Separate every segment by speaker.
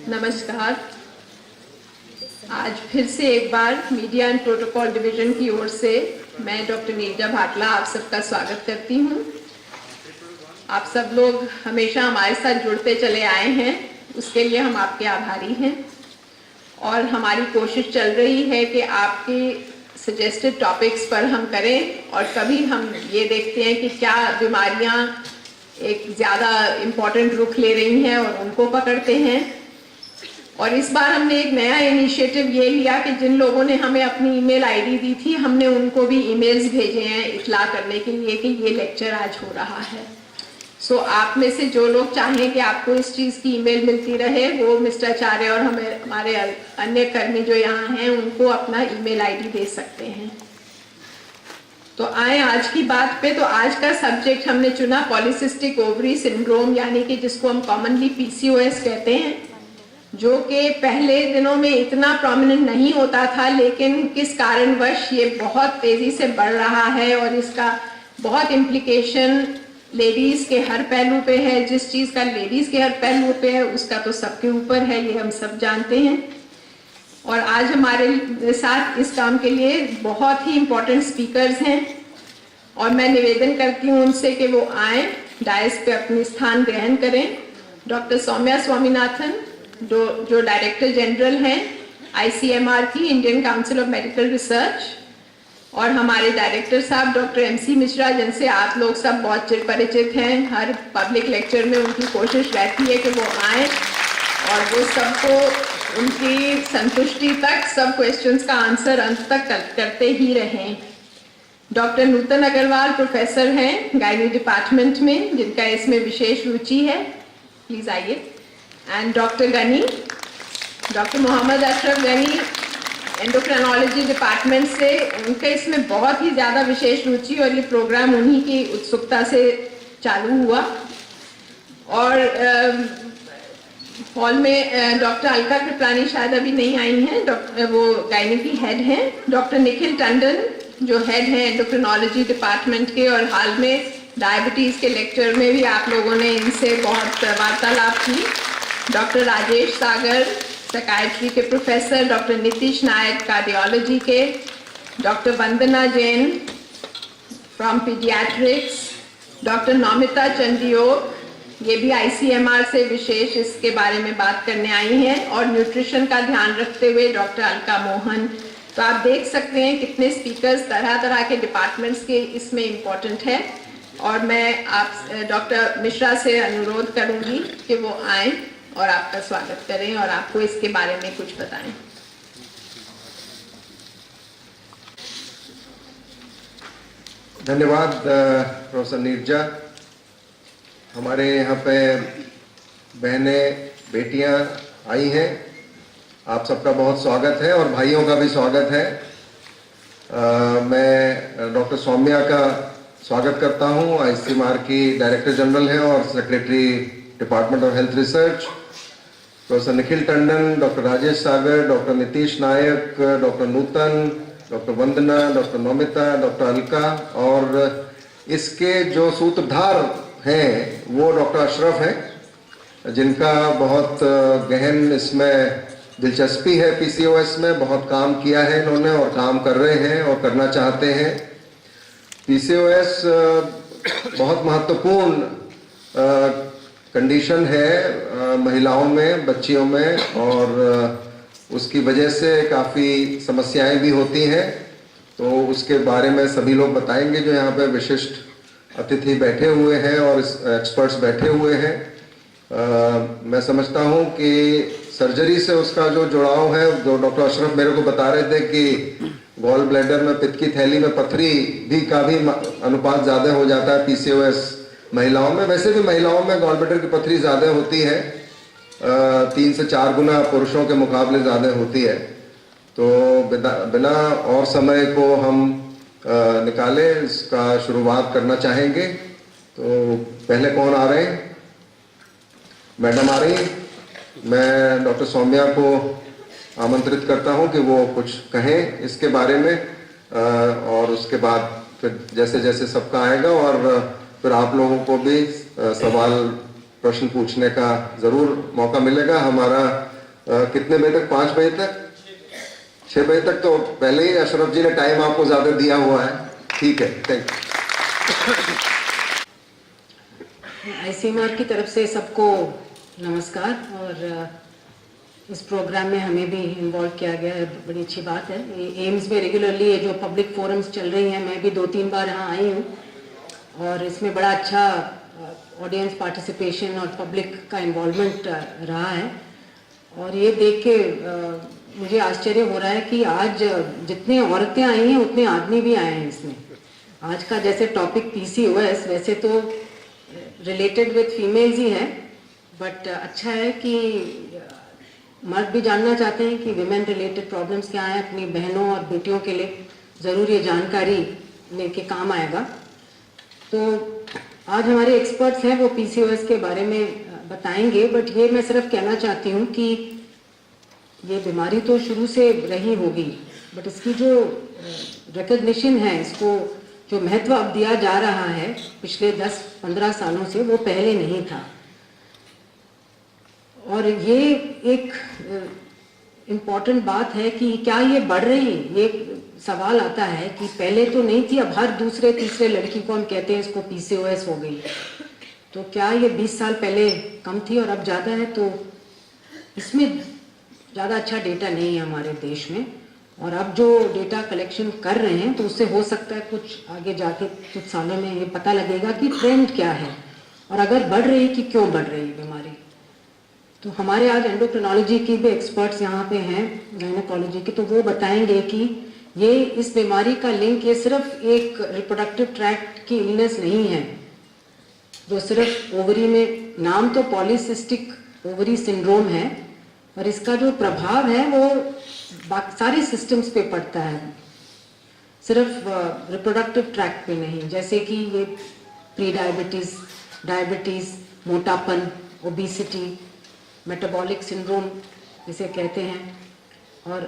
Speaker 1: नमस्कार। आज फिर से एक बार मीडिया एंड प्रोटोकॉल डिवीजन की ओर से मैं डॉक्टर नीरजा भाटला आप सबका स्वागत करती हूँ। आप सब लोग हमेशा हमारे साथ जुड़ते चले आए हैं, उसके लिए हम आपके आभारी हैं और हमारी कोशिश चल रही है कि आपके सजेस्टेड टॉपिक्स पर हम करें और कभी हम ये देखते हैं कि क्या बीमारियां एक ज़्यादा इम्पोर्टेंट रुख ले रही हैं और उनको पकड़ते हैं। और इस बार हमने एक नया इनिशिएटिव ये लिया कि जिन लोगों ने हमें अपनी ईमेल आईडी दी थी, हमने उनको भी ईमेल्स भेजे हैं इत्तला करने के लिए कि ये लेक्चर आज हो रहा है। सो आप में से जो लोग चाहें कि आपको इस चीज़ की ईमेल मिलती रहे, वो मिस्टर आचार्य और हमारे अन्य कर्मी जो यहाँ हैं उनको अपना ईमेल आईडी दे सकते हैं। तो आए आज की बात पे। तो आज का सब्जेक्ट हमने चुना पॉलीसिस्टिक ओवरी सिंड्रोम, यानी कि जिसको हम कॉमनली पीसीओएस कहते हैं, जो कि पहले दिनों में इतना प्रोमिनेंट नहीं होता था, लेकिन किस कारणवश ये बहुत तेजी से बढ़ रहा है और इसका बहुत इम्प्लीकेशन लेडीज के हर पहलू पे है। जिस चीज़ का लेडीज के हर पहलू पे है उसका तो सबके ऊपर है, ये हम सब जानते हैं। और आज हमारे साथ इस काम के लिए बहुत ही इम्पोर्टेंट स्पीकर्स हैं और मैं निवेदन करती हूँ उनसे कि वो आए, डायस पे अपनी स्थान ग्रहण करें। डॉक्टर सौम्या स्वामीनाथन जो डायरेक्टर जनरल हैं ICMR की, Indian council of medical research, और हमारे डायरेक्टर साहब डॉक्टर MC मिश्रा, जिनसे आप लोग सब बहुत चिर परिचित हैं। हर पब्लिक लेक्चर में उनकी कोशिश रहती है कि वो आए और वो सबको उनकी संतुष्टि तक सब क्वेश्चंस का आंसर अंत तक करते ही रहें। डॉक्टर नूतन अग्रवाल प्रोफेसर हैं गायनी डिपार्टमेंट में, जिनका इसमें विशेष रुचि है, प्लीज आइए। And doctor Mohammad Ashraf Ghani endocrinology department से, उनका इसमें बहुत ही ज़्यादा विशेष रुचि और ये प्रोग्राम उन्हीं की उत्सुकता से चालू हुआ। और हॉल में डॉक्टर अलका कृपलानी शायद अभी नहीं आई हैं, वो गायनी की हेड हैं। डॉक्टर निखिल टंडन जो हेड हैं एंडोक्राइनोलॉजी डिपार्टमेंट के, और हाल में डायबिटीज़ के लेक्चर में भी आप लोगों ने इनसे बहुत वार्तालाप की। डॉक्टर राजेश सागर साइकाइट्री के professor, doctor Nitish Nayak cardiology के, doctor Vandana Jain from paediatrics, doctor Naumita Chandiok, ये भी ICMR से विशेष इसके बारे में बात करने आई हैं, और न्यूट्रिशन का ध्यान रखते हुए डॉक्टर अलका मोहन। तो आप देख सकते हैं कितने स्पीकर्स तरह तरह के डिपार्टमेंट्स के इसमें इम्पोर्टेंट है। और मैं आप डॉक्टर मिश्रा से अनुरोध करूंगी कि वो आएँ और आपका स्वागत करें और आपको इसके बारे में कुछ बताएं।
Speaker 2: धन्यवाद प्रोफेसर नीरजा। हमारे यहाँ पे बहनें बेटियाँ आई हैं, आप सबका बहुत स्वागत है और भाइयों का भी स्वागत है। मैं डॉक्टर सौम्या का स्वागत करता हूँ, ICMR की डायरेक्टर जनरल है और secretary department of health research. Professor Nikhil Tandon, doctor Rajesh Sagar, doctor Nitish Nayak, doctor Nutan, doctor Vandana, doctor Naumita, doctor Alka, और इसके जो सूत्रधार हैं वो डॉक्टर अशरफ हैं, जिनका बहुत गहन इसमें दिलचस्पी है। PCOS में बहुत काम किया है इन्होंने और काम कर रहे हैं और करना चाहते हैं। PCOS बहुत महत्वपूर्ण कंडीशन है महिलाओं में, बच्चियों में, और उसकी वजह से काफ़ी समस्याएं भी होती हैं। तो उसके बारे में सभी लोग बताएंगे जो यहाँ पे विशिष्ट अतिथि बैठे हुए हैं और एक्सपर्ट्स बैठे हुए हैं। मैं समझता हूँ कि सर्जरी से उसका जो जुड़ाव है, जो डॉक्टर अशरफ मेरे को बता रहे थे कि गॉल ब्लैडर में, पित्त की थैली में पथरी भी का भी अनुपात ज़्यादा हो जाता है PCOS महिलाओं में। वैसे भी महिलाओं में गॉल ब्लैडर की पथरी ज़्यादा होती है, 3 से 4 गुना पुरुषों के मुकाबले ज़्यादा होती है। तो बिना और समय को हम निकाले इसका शुरुआत करना चाहेंगे। तो पहले कौन आ रहे हैं? मैडम आ रही हैं। मैं डॉक्टर सौम्या को आमंत्रित करता हूं कि वो कुछ कहें इसके बारे में, और उसके बाद फिर जैसे जैसे सबका आएगा और फिर आप लोगों को भी सवाल प्रश्न पूछने का जरूर मौका मिलेगा। हमारा कितने बजे तक, 5 बजे तक, 6 बजे तक, तो पहले ही अशरफ जी ने टाइम आपको ज्यादा दिया हुआ है। ठीक है, थैंक यू।
Speaker 3: आईसीएमआर की तरफ से सबको नमस्कार। और इस प्रोग्राम में हमें भी इन्वॉल्व किया गया है, बड़ी अच्छी बात है। ये एम्स में रेगुलरली ये जो पब्लिक फोरम्स चल रही हैं, मैं भी 2-3 बार यहाँ आई हूँ और इसमें बड़ा अच्छा ऑडियंस पार्टिसिपेशन और पब्लिक का इन्वॉल्वमेंट रहा है। और ये देख के मुझे आश्चर्य हो रहा है कि आज जितने औरतें आई हैं उतने आदमी भी आए हैं इसमें। आज का जैसे टॉपिक पीसीओएस वैसे तो रिलेटेड विद फीमेल्स ही है, बट अच्छा है कि मर्द भी जानना चाहते हैं कि विमेन रिलेटेड प्रॉब्लम्स क्या हैं। अपनी बहनों और बेटियों के लिए ज़रूर ये जानकारी लेके काम आएगा। तो आज हमारे एक्सपर्ट्स हैं, वो पीसीओएस के बारे में बताएंगे, बट ये मैं सिर्फ कहना चाहती हूँ कि ये बीमारी तो शुरू से रही होगी, बट इसकी जो रिकग्निशन है, इसको जो महत्व अब दिया जा रहा है पिछले 10-15 सालों से, वो पहले नहीं था। और ये एक इम्पॉर्टेंट बात है कि क्या ये बढ़ रही है। ये सवाल आता है कि पहले तो नहीं थी, अब हर दूसरे तीसरे लड़की को हम कहते हैं इसको पीसीओएस हो गई। तो क्या ये 20 साल पहले कम थी और अब ज़्यादा है? तो इसमें ज़्यादा अच्छा डेटा नहीं है हमारे देश में। और अब जो डेटा कलेक्शन कर रहे हैं तो उससे हो सकता है कुछ आगे जाके कुछ सालों में ये पता लगेगा कि ट्रेंड क्या है और अगर बढ़ रही है कि क्यों बढ़ रही है बीमारी। तो हमारे आज एंडोक्रिनोलॉजी की भी एक्सपर्ट्स यहाँ पे हैं, गायनेकोलॉजी के, तो वो बताएंगे कि ये इस बीमारी का लिंक ये सिर्फ एक रिप्रोडक्टिव ट्रैक्ट की इलनेस नहीं है जो सिर्फ ओवरी में, नाम तो पॉलीसिस्टिक ओवरी सिंड्रोम है, और इसका जो प्रभाव है वो सारे सिस्टम्स पे पड़ता है, सिर्फ रिप्रोडक्टिव ट्रैक्ट पे नहीं। जैसे कि ये प्री डायबिटीज, डायबिटीज, मोटापन, ओबेसिटी, मेटाबॉलिक सिंड्रोम जिसे कहते हैं, और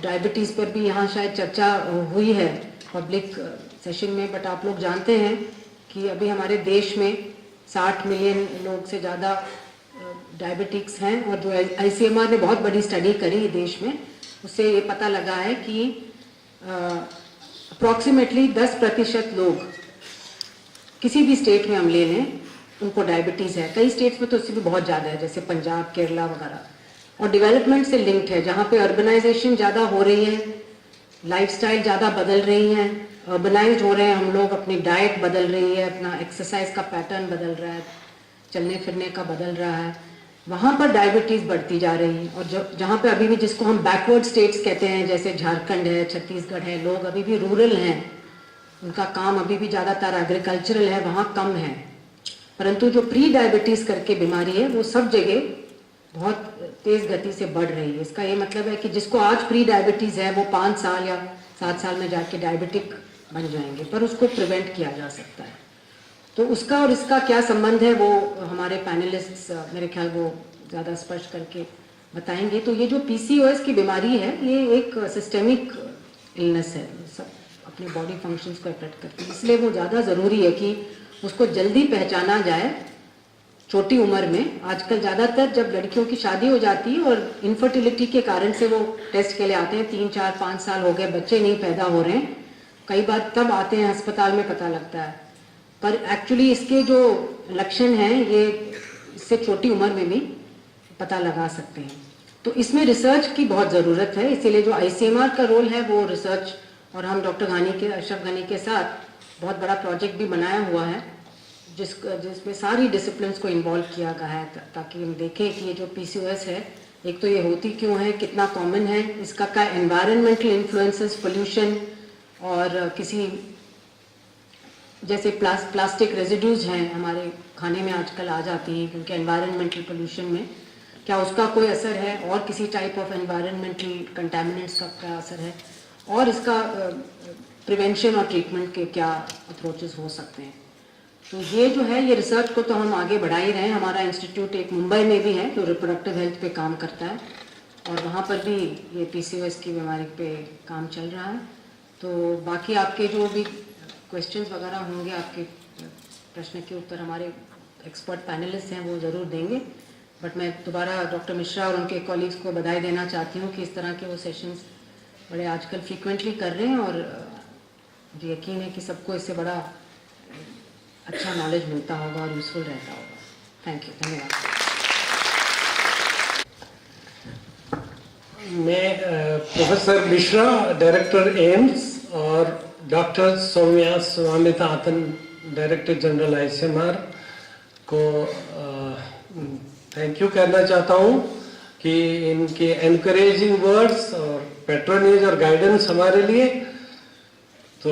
Speaker 3: डायबिटीज़ पर भी यहाँ शायद चर्चा हुई है पब्लिक सेशन में। बट आप लोग जानते हैं कि अभी हमारे देश में 60 मिलियन लोग से ज़्यादा डायबिटिक्स हैं, और जो आईसीएमआर ने बहुत बड़ी स्टडी करी देश में, उससे ये पता लगा है कि अप्रॉक्सीमेटली 10% लोग किसी भी स्टेट में हम ले लें उनको डायबिटीज़ है। कई स्टेट्स में तो उससे भी बहुत ज़्यादा है, जैसे पंजाब, केरला वगैरह। और डेवलपमेंट से लिंक्ड है, जहाँ पे अर्बनाइजेशन ज़्यादा हो रही है, लाइफस्टाइल ज़्यादा बदल रही हैं, अर्बनाइज हो रहे हैं हम लोग, अपनी डाइट बदल रही है, अपना एक्सरसाइज का पैटर्न बदल रहा है, चलने फिरने का बदल रहा है, वहाँ पर डायबिटीज़ बढ़ती जा रही है। और जहाँ पे अभी भी, जिसको हम बैकवर्ड स्टेट्स कहते हैं, जैसे झारखंड है, छत्तीसगढ़ है, लोग अभी भी रूरल हैं, उनका काम अभी भी ज़्यादातर एग्रीकल्चरल है, वहाँ कम है। परंतु जो प्री डायबिटीज़ करके बीमारी है वो सब जगह बहुत तेज़ गति से बढ़ रही है। इसका ये मतलब है कि जिसको आज प्री डायबिटीज़ है वो 5 साल या 7 साल में जाके डायबिटिक बन जाएंगे, पर उसको प्रिवेंट किया जा सकता है। तो उसका और इसका क्या संबंध है वो हमारे पैनलिस्ट्स मेरे ख्याल वो ज़्यादा स्पष्ट करके बताएंगे। तो ये जो पीसीओएस की बीमारी है ये एक सिस्टेमिक इलनेस है, सब अपने बॉडी फंक्शंस को अफेक्ट करती है, इसलिए वो ज़्यादा ज़रूरी है कि उसको जल्दी पहचाना जाए छोटी उम्र में। आजकल ज़्यादातर जब लड़कियों की शादी हो जाती है और इनफर्टिलिटी के कारण से वो टेस्ट के लिए आते हैं, 3, 4, 5 साल हो गए, बच्चे नहीं पैदा हो रहे हैं, कई बार तब आते हैं अस्पताल में, पता लगता है। पर एक्चुअली इसके जो लक्षण हैं ये इससे छोटी उम्र में भी पता लगा सकते हैं। तो इसमें रिसर्च की बहुत ज़रूरत है, इसीलिए जो आईसीएमआर का रोल है वो रिसर्च, और हम डॉक्टर घानी के, अशरफ घानी के साथ बहुत बड़ा प्रोजेक्ट भी बनाया हुआ है जिसमें सारी डिसिप्लिन्स को इन्वॉल्व किया गया है, ताकि हम देखें कि ये जो पीसीओएस है, एक तो ये होती क्यों है, कितना कॉमन है, इसका क्या एनवायरनमेंटल इन्फ्लुएंसेस, पोल्यूशन, और किसी जैसे प्लास्टिक रेजिड्यूज हैं हमारे खाने में आजकल आ जाती हैं क्योंकि एनवायरनमेंटल पोल्यूशन में, क्या उसका कोई असर है, और किसी टाइप ऑफ एनवायरनमेंटल कंटेमिनेंट्स का क्या असर है, और इसका प्रिवेंशन और ट्रीटमेंट के क्या अप्रोचेस हो सकते हैं। तो ये जो है, ये रिसर्च को तो हम आगे बढ़ा ही रहे हैं। हमारा इंस्टीट्यूट एक मुंबई में भी है जो रिप्रोडक्टिव हेल्थ पे काम करता है, और वहाँ पर भी ये पीसीओएस की बीमारी पे काम चल रहा है। तो बाकी आपके जो भी क्वेश्चंस वगैरह होंगे, आपके प्रश्न के उत्तर हमारे एक्सपर्ट पैनलिस्ट हैं वो ज़रूर देंगे। बट मैं दोबारा डॉक्टर मिश्रा और उनके कॉलीग्स को बधाई देना चाहती हूँ कि इस तरह के वो सेशंस बड़े आजकल फ्रीक्वेंटली कर रहे हैं, और मुझे यकीन है कि सबको इससे बड़ा अच्छा नॉलेज मिलता होगा और यूज़फुल रहता होगा। थैंक यू, धन्यवाद।
Speaker 4: मैं प्रोफेसर मिश्रा, डायरेक्टर एम्स, और doctor Soumya Swaminathan, director general ICMR को थैंक यू कहना चाहता हूँ कि इनके एनकरेजिंग वर्ड्स और पैट्रोनेज और गाइडेंस हमारे लिए। तो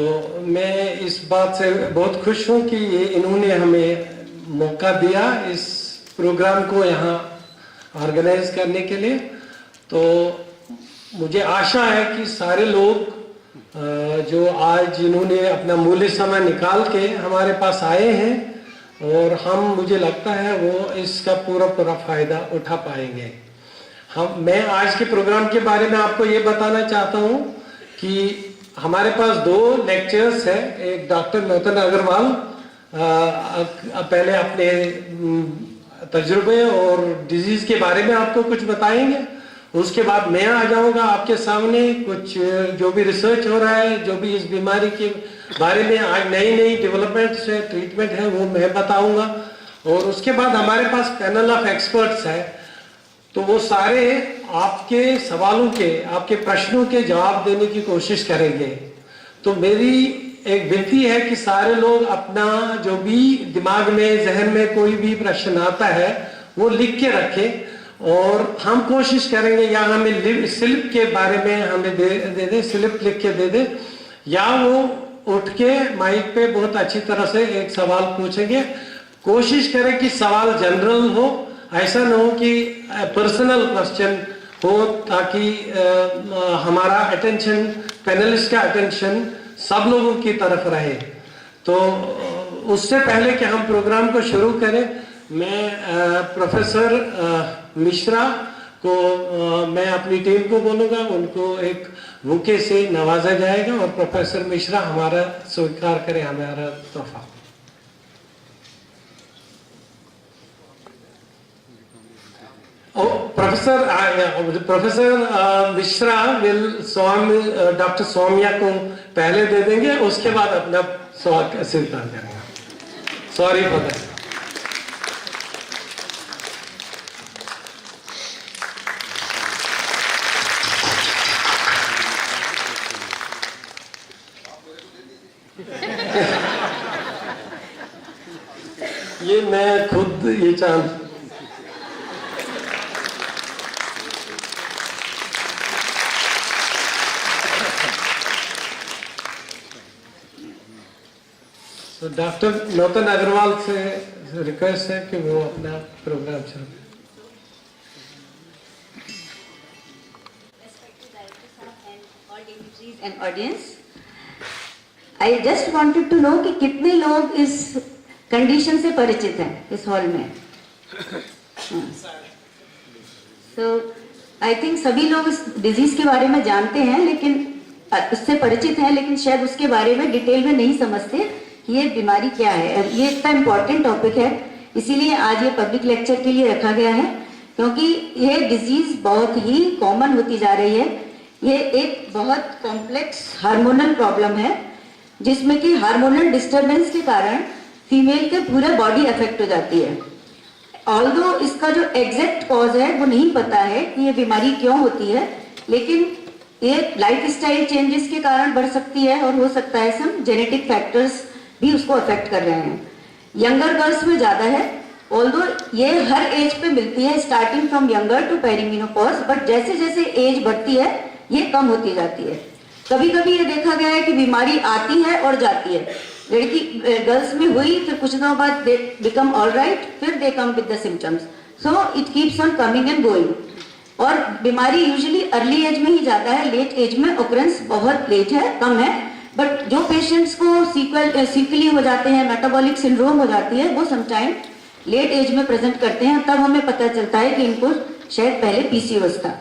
Speaker 4: मैं इस बात से बहुत खुश हूँ कि ये इन्होंने हमें मौका दिया इस प्रोग्राम को यहाँ ऑर्गेनाइज करने के लिए। तो मुझे आशा है कि सारे लोग जो आज इन्होंने अपना मूल्य समय निकाल के हमारे पास आए हैं, और मुझे लगता है वो इसका पूरा फायदा उठा पाएंगे। मैं आज के प्रोग्राम के बारे में आपको ये बताना चाहता हूँ कि हमारे पास 2 लेक्चर्स हैं। एक डॉक्टर नौतन अग्रवाल पहले अपने तजुर्बे और डिजीज के बारे में आपको कुछ बताएंगे। उसके बाद मैं आ जाऊंगा आपके सामने, कुछ जो भी रिसर्च हो रहा है, जो भी इस बीमारी के बारे में आज नई डेवलपमेंट्स है, ट्रीटमेंट है, वो मैं बताऊंगा। और उसके बाद हमारे पास पैनल ऑफ एक्सपर्ट्स है, तो वो सारे आपके सवालों के, आपके प्रश्नों के जवाब देने की कोशिश करेंगे। तो मेरी एक विनती है कि सारे लोग अपना जो भी दिमाग में, जहन में कोई भी प्रश्न आता है वो लिख के रखें, और हम कोशिश करेंगे या हमें स्लिप के बारे में हमें दे दे, स्लिप लिख के दे दे, या वो उठ के माइक पे बहुत अच्छी तरह से एक सवाल पूछेंगे। कोशिश करें कि सवाल जनरल हो, ऐसा ना हो कि पर्सनल क्वेश्चन हो, ताकि हमारा अटेंशन, पैनलिस्ट का अटेंशन सब लोगों की तरफ रहे। तो उससे पहले कि हम प्रोग्राम को शुरू करें, मैं प्रोफेसर मिश्रा को मैं अपनी टीम को बोलूँगा, उनको एक बुके से नवाजा जाएगा, और प्रोफेसर मिश्रा हमारा स्वीकार करें हमारा तोहफा। प्रोफेसर मिश्रा डॉक्टर सौम्या को पहले दे देंगे, उसके बाद अपना स्वागत स्वीकार करेंगे। Sorry for that. ये मैं खुद ये चाहता। तो डॉक्टर नौतन अग्रवाल से रिक्वेस्ट है कि वो अपना प्रोग्राम शुरू करें।
Speaker 5: And audience, I just wanted to know कि कितने लोग इस कंडीशन से परिचित हैं इस हॉल में। तो आई थिंक सभी लोग इस डिजीज के बारे में जानते हैं, लेकिन उससे परिचित हैं, लेकिन शायद उसके बारे में डिटेल में नहीं समझते कि ये बीमारी क्या है। ये इतना इम्पोर्टेंट टॉपिक है, इसीलिए आज ये पब्लिक लेक्चर के लिए रखा गया है, क्योंकि ये डिजीज बहुत ही कॉमन होती जा रही है। ये एक बहुत कॉम्प्लेक्स हार्मोनल प्रॉब्लम है, जिसमें कि हार्मोनल डिस्टर्बेंस के कारण फीमेल के पूरे बॉडी अफेक्ट हो जाती है। ऑल्दो इसका जो एग्जैक्ट कॉज है वो नहीं पता है कि ये बीमारी क्यों होती है, लेकिन ये लाइफस्टाइल चेंजेस के कारण बढ़ सकती है, और हो सकता है सम जेनेटिक फैक्टर्स भी उसको अफेक्ट कर रहे हैं। यंगर गर्ल्स में ज्यादा है, ऑल्दो ये हर एज पे मिलती है, starting from younger to perimenopause, but जैसे जैसे एज बढ़ती है ये कम होती जाती है। कभी कभी ये देखा गया है कि बीमारी आती है और जाती है। लड़की गर्ल्स में हुई, फिर कुछ दिनों बाद दे बिकम ऑल राइट, फिर they come with the symptoms, so it keeps on coming and going. और बीमारी यूजुअली अर्ली एज में ही जाता है, लेट एज में ऑकरेंस बहुत लेट है, कम है। बट जो पेशेंट्स को सीक्वली हो जाते हैं, मेटाबॉलिक सिंड्रोम हो जाती है, वो समटाइम लेट एज में प्रेजेंट करते हैं, तब हमें पता चलता है कि इनको शायद पहले PCOS था।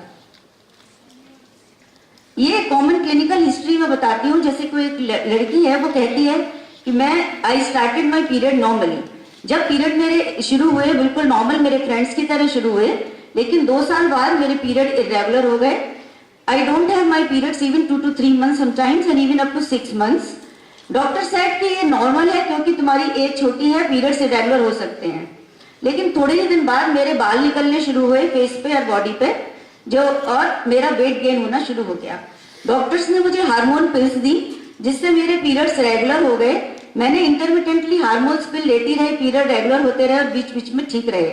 Speaker 5: ये कॉमन क्लिनिकल हिस्ट्री में बताती हूँ। जैसे कोई एक लड़की है, वो कहती है कि I started my period normally. जब पीरियड मेरे शुरू हुए बिल्कुल नॉर्मल मेरे फ्रेंड्स की तरह शुरू हुए, लेकिन 2 साल बाद मेरे पीरियड इरेगुलर हो गए। I don't have my periods even 2 to 3 months sometimes and even up to 6 months। Doctor said कि ये नॉर्मल है क्योंकि तुम्हारी एज छोटी है, पीरियड्स इरेगुलर हो सकते हैं। लेकिन थोड़े ही दिन बाद मेरे बाल निकलने शुरू हुए फेस पे और बॉडी पे, और मेरा वेट गेन होना शुरू हो गया। डॉक्टर्स ने मुझे हार्मोन पिल्स दी जिससे मेरे पीरियड्स रेगुलर हो गए। मैंने इंटरमिटेंटली हार्मोन्स पिल लेती रही, पीरियड रेगुलर होते रहे और बीच बीच में ठीक रहे।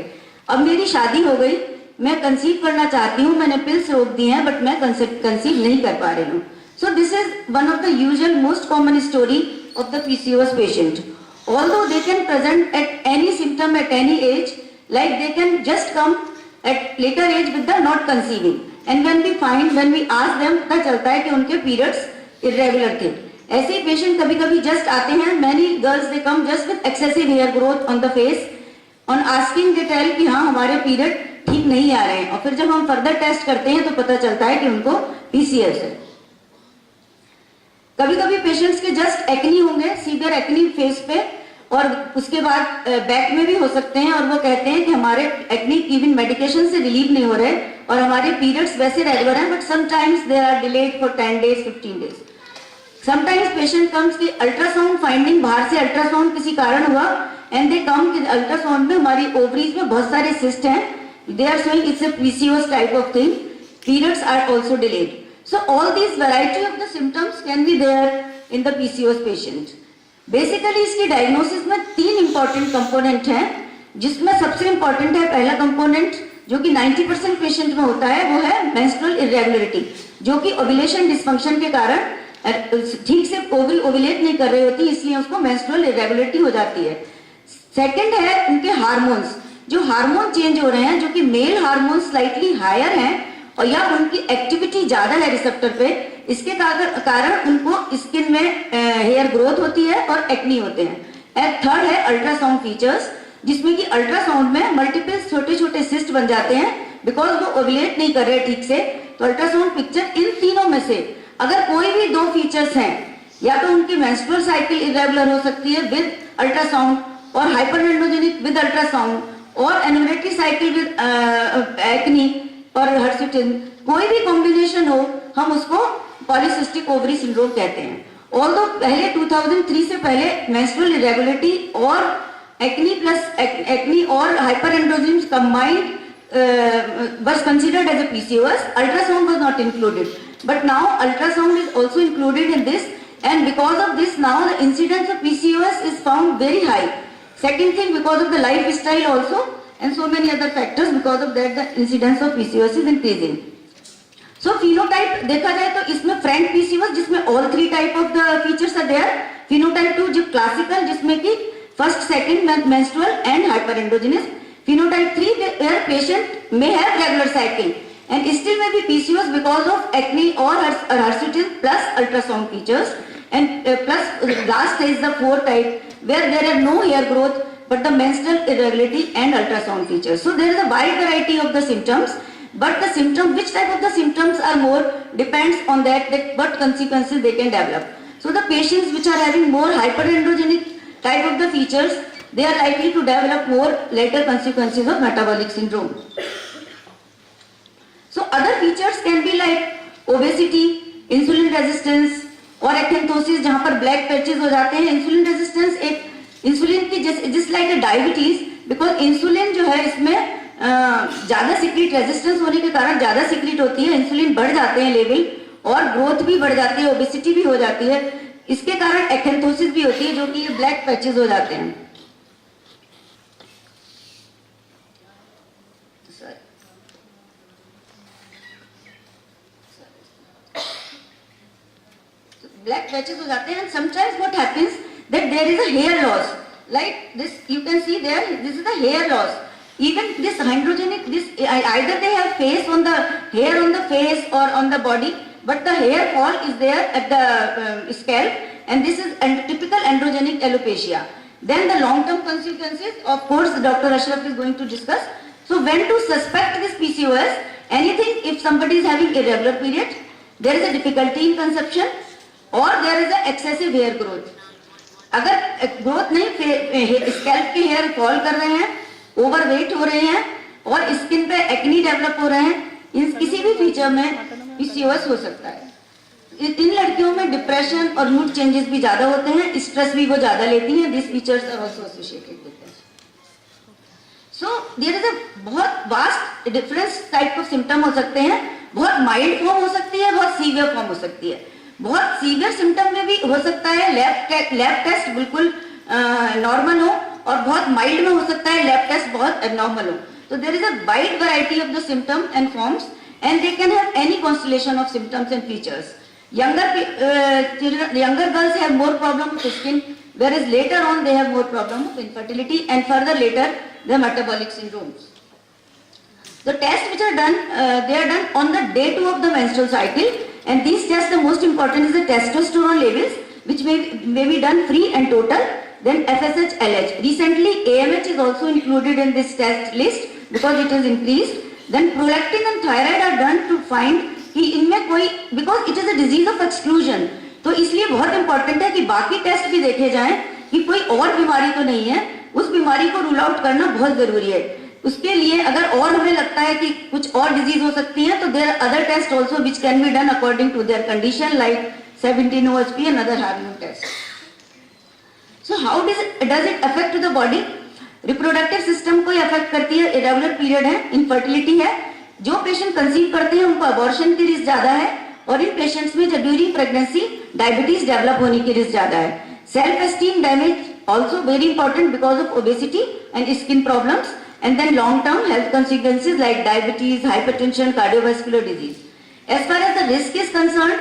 Speaker 5: अब मेरी शादी हो गई, मैं कंसीव करना चाहती हूँ, मैंने पिल्स रोक दी हैं बट मैं कंसीव नहीं कर पा रही हूँ। So this is one of the usual most common story of the PCOS patient. Although they can present at any symptom at any age, like they can just come at later age with the not conceiving, and when we ask them, पता चलता है कि उनके periods irregular थे। ऐसे ही patient कभी कभी just आते हैं, many girls they come just with excessive hair growth on the face, on asking they tell कि हाँ हमारे period ठीक नहीं आ रहे हैं, और फिर जब हम further test करते हैं तो पता चलता है कि उनको PCOS है। कभी कभी पेशेंट्स के जस्ट एक्नी होंगे, सीवियर एक्नी फेस पे, और उसके बाद बैक में भी हो सकते हैं, और वो कहते हैं कि हमारे एक्नी इवन मेडिकेशन से रिलीव नहीं हो रहे और हमारे पीरियड्स वैसे रेगुलर हैं but sometimes they are delayed for 10 days 15 days। Sometimes patient comes की अल्ट्रासाउंड फाइंडिंग, बाहर से अल्ट्रासाउंड किसी कारण हुआ, एंड दे कम कि अल्ट्रासाउंड में हमारी ओवरीज में बहुत सारे सिस्ट हैं, they are showing it's a PCOS type of thing, periods are also delayed. So all these variety of the symptoms can be there in the PCOS patient। Basically इसकी diagnosis में 3 important component हैं, जिसमें सबसे important है पहला component जो कि 90% patient में होता है, वो है menstrual irregularity, जो कि ovulation dysfunction के कारण ठीक से ओवरी ओवुलेट नहीं कर रही होती, इसलिए उसको menstrual irregularity हो जाती है। Second है उनके हार्मोन्स, जो हार्मोन चेंज हो रहे हैं, जो कि मेल हार्मोन स्लाइटली हायर हैं और या उनकी एक्टिविटी ज्यादा है रिसेप्टर पे, इसके कारण उनको स्किन में हेयर ग्रोथ होती है और एक्नी होते हैं। एंड थर्ड है अल्ट्रासाउंड फीचर्स, जिसमें कि अल्ट्रासाउंड में मल्टीपल छोटे छोटे सिस्ट बन जाते हैं बिकॉज वो ओवुलेट नहीं कर रहे ठीक से। तो अल्ट्रासाउंड पिक्चर इन तीनों में से अगर कोई भी 2 फीचर्स हैं, या तो उनकी मेंस्ट्रुअल साइकिल इरेगुलर हो सकती है विद अल्ट्रासाउंड, और हाइपरएंड्रोजेनिक विद अल्ट्रासाउंड, और एनोमेट्री साइकिल विद एक्नी और हर्सुटिन, कोई भी कॉम्बिनेशन हो, हम उसको पॉलीसिस्टिक ओवरी सिंड्रोम कहते हैं। ऑल्दो पहले 2003 से पहले मेंस्ट्रुअल इरेगुलरिटी और एक्नी और hyperandrogenism combined was considered as a PCOS, ultrasound was not included, but now ultrasound is also included in this, and because of this now the incidence of PCOS is found very high। Second thing, because of the lifestyle also and so many other factors, because of that the incidence of PCOS is increasing। So phenotype देखा जाए तो इसमें front PCOS जिसमें all 3 type of the features are there, phenotype 2 जो classical जिसमें कि first second menstrual and hyperandrogenism, phenotype 3 where patient may have regular cycle and still may be PCOS because of acne or hirsutism plus ultrasound features, and plus last is the 4th type where there are no hair growth but the menstrual irregularity and ultrasound features। So there is a wide variety of the symptoms, but the symptom, which type of the symptoms are more depends on that what consequences they can develop। So the patients which are having more hyperandrogenic type of the features, they are likely to develop more later consequences of metabolic syndrome। So other features can be like obesity, insulin resistance और एक्थेंथोसिस, जहां पर black patches हो जाते हैं। Insulin resistance एक insulin की जिस like a diabetes, because insulin जो है इसमें ज्यादा सिक्रीट, रेजिस्टेंस होने के कारण ज्यादा सिक्रीट होती है, इंसुलिन बढ़ जाते हैं लेवल और ग्रोथ भी बढ़ जाती है, ओबेसिटी भी हो जाती है, इसके कारण एक्थेंथोसिस भी होती है जो कि ब्लैक पैचेस हो जाते हैं। ब्लैक पैचेस हो जाते हैं, and sometimes what happens that there is a hair loss, like this you can see there, this is the hair loss, even this androgenic, this either they have face on the hair on the face or on the body, but the hair fall is there at the scalp, and this is typical androgenic alopecia। Then the long term consequences, of course Dr. Ashraf is going to discuss। So when to suspect this PCOS, anything if somebody is having irregular period, there is a difficulty in conception, or there is a excessive hair growth। अगर growth नहीं, scalp के hair fall कर रहे हैं, overweight हो रहे हैं और स्किन पे एक्नी डेवलप हो रहे हैं, इन किसी भी फीचर में पीसीओएस हो सकता है। इन लड़कियों में डिप्रेशन और मूड चेंजेस भी ज्यादा होते हैं, स्ट्रेस भी वो ज्यादा लेती हैं। This features are also associated with this. So there is a बहुत vast difference type of symptom हो सकते हैं। बहुत माइल्ड फॉर्म हो सकती है, बहुत सीवियर फॉर्म हो सकती है। बहुत सीवियर सिम्टम में भी हो सकता है लैब टेस्ट बिल्कुल नॉर्मल हो, और बहुत माइल्ड में हो सकता है लैब टेस्ट बहुत एबनॉर्मल हो। तो there is a wide variety of the symptom and forms, and they can have any constellation of symptoms and features. Younger girls have more problem with skin, whereas later on they have more problem with infertility, and further later the metabolic syndromes. The tests which are done, they are done on the day 2 of the menstrual cycle, and these tests, the most important is the testosterone levels, which may be done free and total. Then FSH, LH. Recently AMH is also included in this test list because it has increased. Then prolactin and thyroid are done to find कि इनमें कोई, because it is a disease of exclusion, तो इसलिए बहुत important है कि बाकी test भी देखे जाएं कि कोई और बीमारी तो नहीं है। उस बीमारी को रूल आउट करना बहुत जरूरी है। उसके लिए अगर और हमें लगता है कि कुछ और डिजीज हो सकती है, तो there are other test also which can be done according to their condition, like 17-OHP and other hormone test. So how does it affect to the body? Reproductive system को अफेक्ट करती है, irregular period है, infertility है। जो patient conceive करते हैं उनको abortion की रिस्क ज्यादा है, और इन पेशेंट्स में जब ड्यूरिंग प्रेगनेंसी डायबिटीज डेवलप होने की रिस्क ज्यादा है. Self esteem damage also very important because of obesity and skin problems, and then long term health consequences like diabetes, hypertension, cardiovascular disease. As far as the risk is concerned,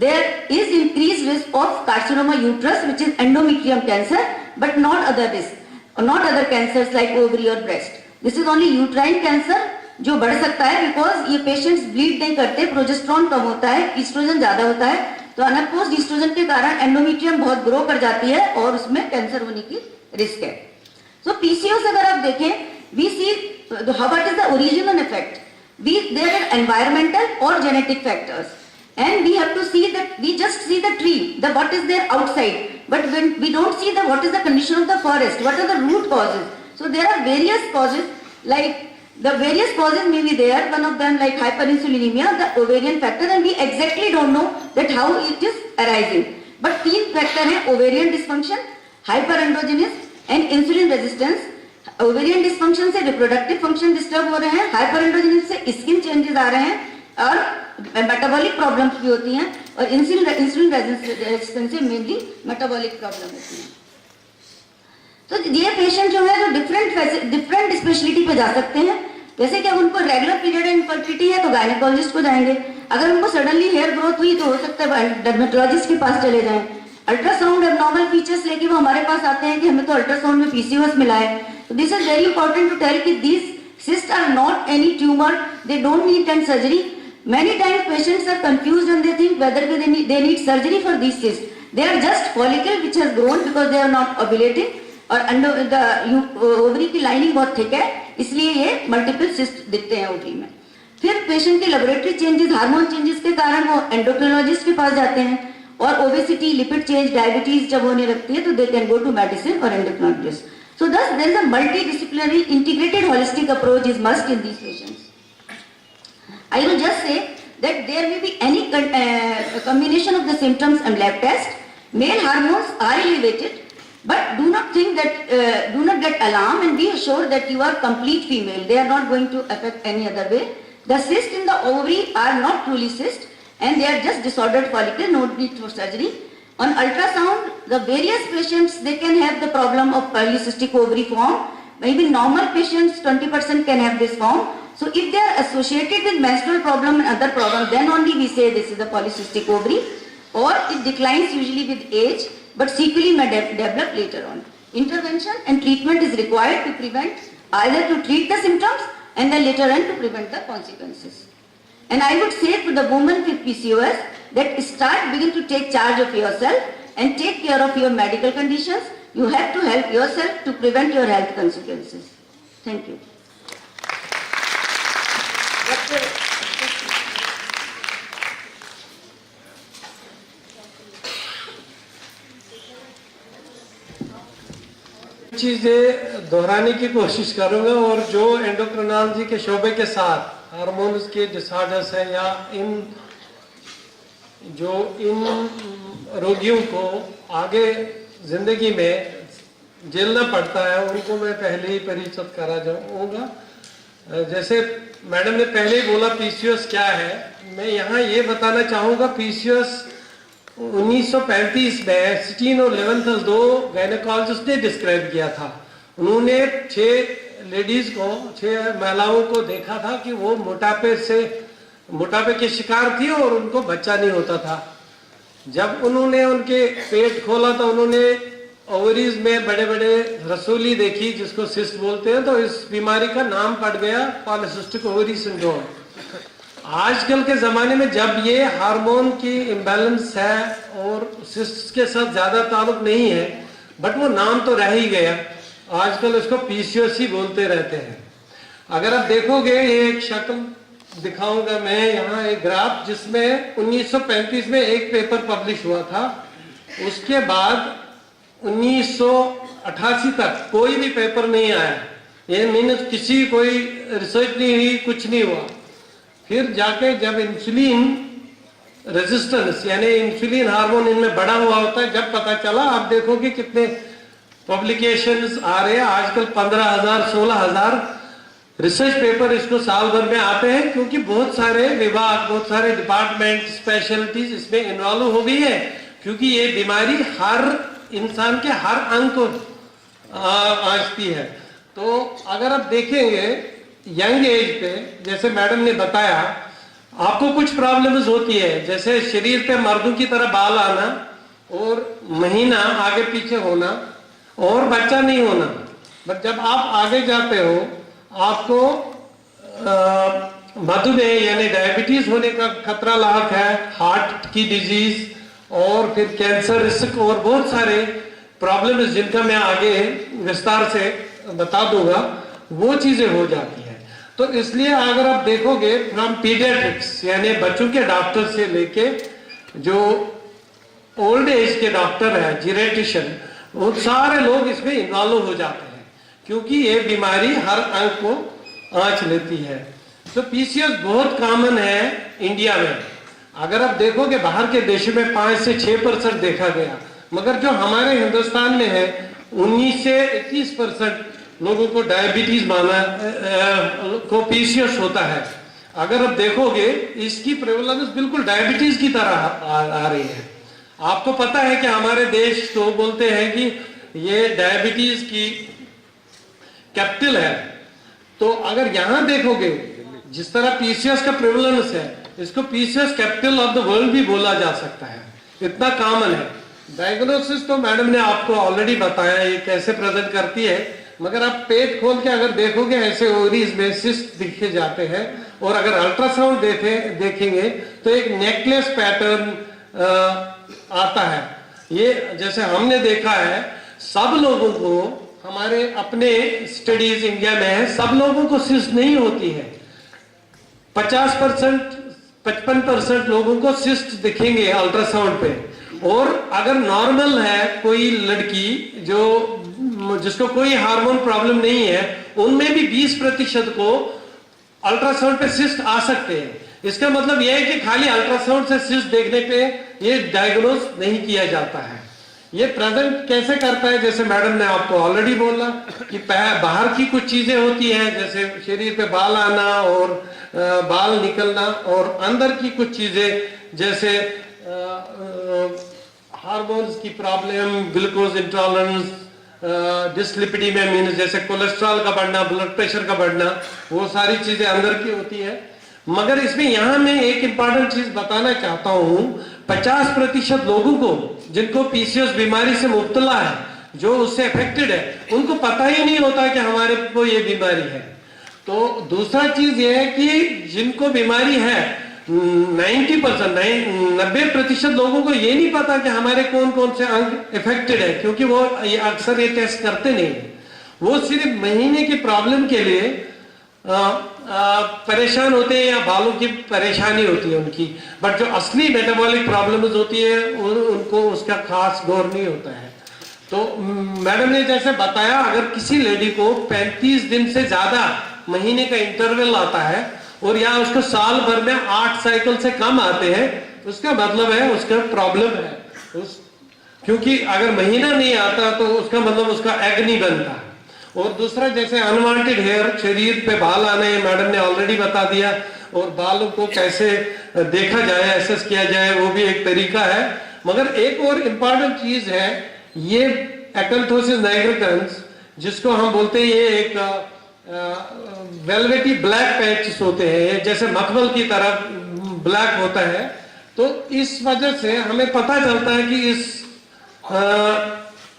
Speaker 5: there is increased risk of carcinoma uterus, which is endometrium cancer, but not other risk, or not other cancers like ovary or breast. This is only uterine cancer जो बढ़ सकता है, because ये patients bleed नहीं करते, progesterone कम होता है, oestrogen ज्यादा होता है, तो अनअपोज्ड ईस्ट्रोजन के कारण एंडोमेट्रियम बहुत ग्रो कर जाती है और उसमें कैंसर होने की रिस्क है. सो पीसीओएस अगर आप देखें, we see what is the original effect. There are environmental और genetic factors, and we have to see that we just see the tree, the what is there outside, but when we don't see the what is the condition of the forest, what are the root causes. So there are various causes, like the various causes may be there, one of them like hyperinsulinemia, the ovarian factor, and we exactly don't know that how it is arising. But तीन factor हैं, ovarian dysfunction, hyperandrogenesis and insulin resistance. Ovarian dysfunction से reproductive function disturb हो रहे हैं, hyperandrogenesis से skin changes आ रहे हैं, और metabolic problems भी होती हैं, और insulin resistance से mainly metabolic problem होती हैं. तो ये पेशेंट जो है जो डिफरेंट स्पेशलिटी पे जा सकते हैं. जैसे कि अब उनको रेगुलर पीरियड इनफर्टिलिटी है तो गायनेकोलॉजिस्ट को जाएंगे. अगर उनको सडनली हेयर ग्रोथ हुई तो हो सकता है डर्मेटोलॉजिस्ट के पास चले जाएं. अल्ट्रासाउंड एबनॉर्मल फीचर्स लेके वो हमारे पास आते हैं कि हमें तो अल्ट्रासाउंड में पीसीओएस मिला है. तो this is very important to tell कि these cysts are not any tumor, they don't need any surgery. Many times patients are confused and they think whether they need surgery for these cysts. They are just follicle which has grown because they are not ovulating, और under the ovary की lining बहुत thick है, इसलिए ये multiple cyst दिखते हैं ovary में. फिर पेशेंट के लेबोरेटरी चेंजेस, हार्मोन चेंजेस के कारण वो एंडोक्रिनोलॉजिस्ट के पास जाते हैं, और ओबेसिटी, लिपिड चेंज, डायबिटीज जब होने लगती है तो they can go to medicine और endocrinologist. So thus there is a multidisciplinary, integrated, holistic approach is must in these patients. I will just say that there may be any combination of the symptoms and lab test. Male hormones are elevated, but do not think that, do not get alarmed and be assured that you are complete female. They are not going to affect any other way. The cysts in the ovary are not truly cysts, and they are just disordered follicle, no need for surgery. On ultrasound, the various patients, they can have the problem of polycystic ovary form. Maybe normal patients, 20% can have this form. So if they are associated with menstrual problem and other problem, then only we say this is a polycystic ovary, or it declines usually with age, but sequelae may develop later on. Intervention and treatment is required to prevent, either to treat the symptoms and then later on to prevent the consequences. And I would say to the woman with PCOS that begin to take charge of yourself and take care of your medical conditions. You have to help yourself to prevent your health consequences. Thank you.
Speaker 4: चीजें दोहराने की कोशिश करूंगा, और जो endocrinology के शोबे के साथ हार्मोन्स के डिसऑर्डर्स है या इन रोगियों को आगे जिंदगी में झेलना पड़ता है, उनको मैं पहले ही परिचित करा जाऊंगा। जैसे मैडम ने पहले ही बोला पीसीओएस क्या है, मैं यहाँ ये बताना चाहूंगा। पीसीओएस 1935 में सिटीन और लेवेंथल 2 गायनेकोलॉजिस्ट ने डिस्क्राइब किया था। उन्होंने 6 महिलाओं को देखा था कि वो मोटापे के शिकार थी और उनको बच्चा नहीं होता था। जब उन्होंने उनके पेट खोला तो उन्होंने ओवरीज में बड़े बड़े रसोली देखी, जिसको सिस्ट बोलते हैं, तो इस बीमारी का नाम पड़ गया पॉलीसिस्टिक ओवरी सिंड्रोम। आजकल के जमाने में जब ये हार्मोन की इम्बैलेंस है और सिस्ट के साथ ज्यादा ताल्लुक नहीं है, बट वो नाम तो रह ही गया, आजकल इसको पीसीओएस ही बोलते रहते हैं। अगर आप देखोगे, ये एक शक्ल दिखाऊंगा मैं यहाँ, एक ग्राफ, जिसमें 1935 में एक पेपर पब्लिश हुआ था। उसके बाद 1988 तक कोई भी पेपर नहीं आया। ये मीन्स कोई रिसर्च नहीं हुई, कुछ नहीं हुआ। फिर जाके जब इंसुलिन रेजिस्टेंस यानी इंसुलिन हार्मोन इनमें बढ़ा हुआ होता है, जब पता चला, आप देखोगे कितने पब्लिकेशंस आ रहे हैं आजकल, 15,000 16,000 रिसर्च पेपर इसको साल भर में आते हैं, क्योंकि बहुत सारे विभाग, बहुत सारे डिपार्टमेंट, स्पेशलिटीज इसमें इन्वॉल्व हो गई है, क्योंकि ये बीमारी हर इंसान के हर अंग को आती है। तो अगर आप देखेंगे यंग एज पे, जैसे मैडम ने बताया, आपको कुछ प्रॉब्लम्स होती है, जैसे शरीर पे मर्दों की तरह बाल आना और महीना आगे पीछे होना और बच्चा नहीं होना। बट जब आप आगे जाते हो, आपको मधुमेह यानी डायबिटीज होने का खतरा लाक है, हार्ट की डिजीज और फिर कैंसर रिस्क और बहुत सारे प्रॉब्लम्स जिनका मैं आगे विस्तार से बता दूंगा, वो चीजें हो जाती है। तो इसलिए अगर आप देखोगे फ्रॉम पीडियाट्रिक्स यानी बच्चों के डॉक्टर से लेके जो ओल्ड एज के डॉक्टर है, जीरेटिशियन, वो सारे लोग इसमें इन्वॉल्व हो जाते हैं, क्योंकि ये बीमारी हर अंग को आंच लेती है। तो पीसीओएस बहुत कॉमन है इंडिया में। अगर आप देखोगे बाहर के देशों में 5 से 6% देखा गया, मगर जो हमारे हिंदुस्तान में है 19 से 21% लोगों को डायबिटीज को पीसीओएस होता है। अगर आप देखोगे इसकी प्रेवलेंस बिल्कुल डायबिटीज की तरह आ रही है। आपको पता है कि हमारे देश तो बोलते हैं कि ये डायबिटीज की कैपिटल है। तो अगर यहां देखोगे जिस तरह पीसीओएस का प्रेवलेंस है, इसको PCOS capital of the world भी बोला जा सकता है, इतना कॉमन है। डायग्नोसिस तो मैडम ने आपको ऑलरेडी बताया ये कैसे प्रेजेंट करती है, मगर आप पेट खोल के अगर देखोगे ऐसे ओवरीज में सिस्ट दिखे जाते हैं, और अगर अल्ट्रासाउंड देखेंगे तो एक नेकलेस पैटर्न आता है। ये जैसे हमने देखा है, सब लोगों को, हमारे अपने स्टडीज इंडिया में है, सब लोगों को सिस्ट नहीं होती है। 50% 55% लोगों को सिस्ट दिखेंगे अल्ट्रासाउंड पे, और अगर नॉर्मल है कोई लड़की जिसको कोई हार्मोन प्रॉब्लम नहीं है, उनमें भी 20% को अल्ट्रासाउंड पे सिस्ट आ सकते हैं। इसका मतलब यह है कि खाली अल्ट्रासाउंड से सिस्ट देखने पे ये डायग्नोज नहीं किया जाता है। ये प्रेजेंट कैसे करता है, जैसे मैडम ने आपको ऑलरेडी बोला कि बाहर की कुछ चीजें होती हैं, जैसे शरीर पे बाल आना और बाल निकलना, और अंदर की कुछ चीजें जैसे हार्मोन्स की problem, glucose intolerance, dyslipidaemia means जैसे कोलेस्ट्रॉल का बढ़ना, ब्लड प्रेशर का बढ़ना, वो सारी चीजें अंदर की होती है। मगर इसमें यहां मैं एक इंपॉर्टेंट चीज बताना चाहता हूं, 50% लोगों को जिनको पीसीओएस बीमारी से मुब्तला है, जो उससे अफेक्टेड है, उनको पता ही नहीं होता कि हमारे को ये बीमारी है। तो दूसरा चीज ये है कि जिनको बीमारी है 90% लोगों को ये नहीं पता कि हमारे कौन कौन से अंग इफेक्टेड है, क्योंकि वो अक्सर ये टेस्ट करते नहीं। वो सिर्फ महीने की प्रॉब्लम के लिए परेशान होते हैं या बालों की परेशानी होती है उनकी, बट जो असली मेटाबॉलिक प्रॉब्लम्स होती है उनको उसका खास गौर नहीं होता है। तो मैडम ने जैसे बताया, अगर किसी लेडी को 35 दिन से ज्यादा महीने का इंटरवल आता है और या उसको साल भर में 8 साइकिल से कम आते हैं, उसका मतलब है उसका प्रॉब्लम है। क्योंकि अगर महीना नहीं आता तो उसका मतलब उसका एग नहीं बनता। और दूसरा, जैसे अनवांटेड हेयर, शरीर पे बाल आने, मैडम ने ऑलरेडी बता दिया, और बालों को कैसे देखा जाए, एसेस किया जाए, वो भी एक तरीका है। मगर एक और इम्पॉर्टेंट चीज है, ये एकेंथोसिस निग्रिकन्स, जिसको हम बोलते हैं, ये एक वेलवेटी ब्लैक पैचेस होते हैं, जैसे मखमल की तरह ब्लैक होता है। तो इस वजह से हमें पता चलता है कि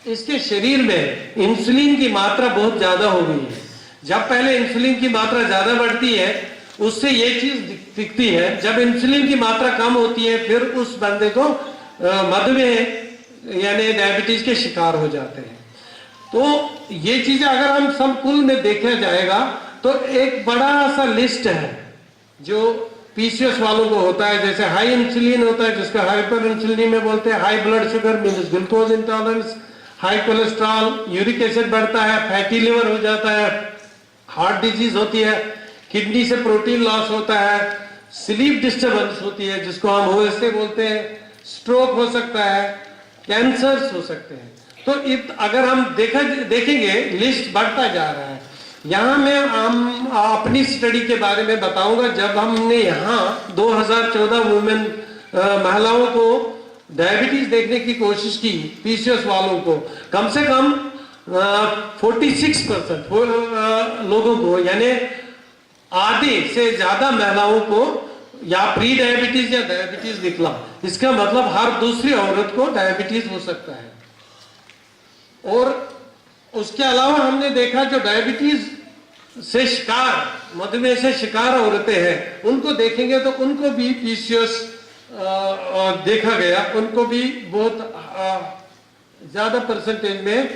Speaker 4: इसके शरीर में इंसुलिन की मात्रा बहुत ज्यादा हो गई है। जब पहले इंसुलिन की मात्रा ज्यादा बढ़ती है, उससे ये चीज दिखती है। जब इंसुलिन की मात्रा कम होती है, फिर उस बंदे को मधुमेह यानी डायबिटीज के शिकार हो जाते हैं। तो ये चीजें अगर हम सब कुल में देखा जाएगा तो एक बड़ा सा लिस्ट है जो पीसीओएस वालों को होता है। जैसे हाई इंसुलिन होता है, जिसका हाइपर इंसुलिन में बोलते हैं, high blood sugar means glucose intolerance, high cholesterol, uric acid बढ़ता है, फैटी लिवर हो जाता है, हार्ट डिजीज होती है, किडनी से प्रोटीन लॉस होता है, स्लीप डिस्टर्बेंस होती है जिसको हम ओएसए बोलते हैं, स्ट्रोक हो सकता है, कैंसर्स हो सकते हैं। तो अगर हम देखेंगे लिस्ट बढ़ता जा रहा है। यहाँ मैं अपनी स्टडी के बारे में बताऊंगा। जब हमने यहाँ 2014 वुमेन महिलाओं को डायबिटीज देखने की कोशिश की, पीसीओएस वालों को, कम से कम 46% लोगों को, यानी आधे से ज्यादा महिलाओं को या प्री डायबिटीज या डायबिटीज निकला। इसका मतलब हर दूसरी औरत को डायबिटीज हो सकता है। और उसके अलावा हमने देखा जो डायबिटीज से शिकार, मधुमेह से शिकार औरतें हैं, उनको देखेंगे तो उनको भी पीसीओएस देखा गया, उनको भी बहुत ज्यादा परसेंटेज में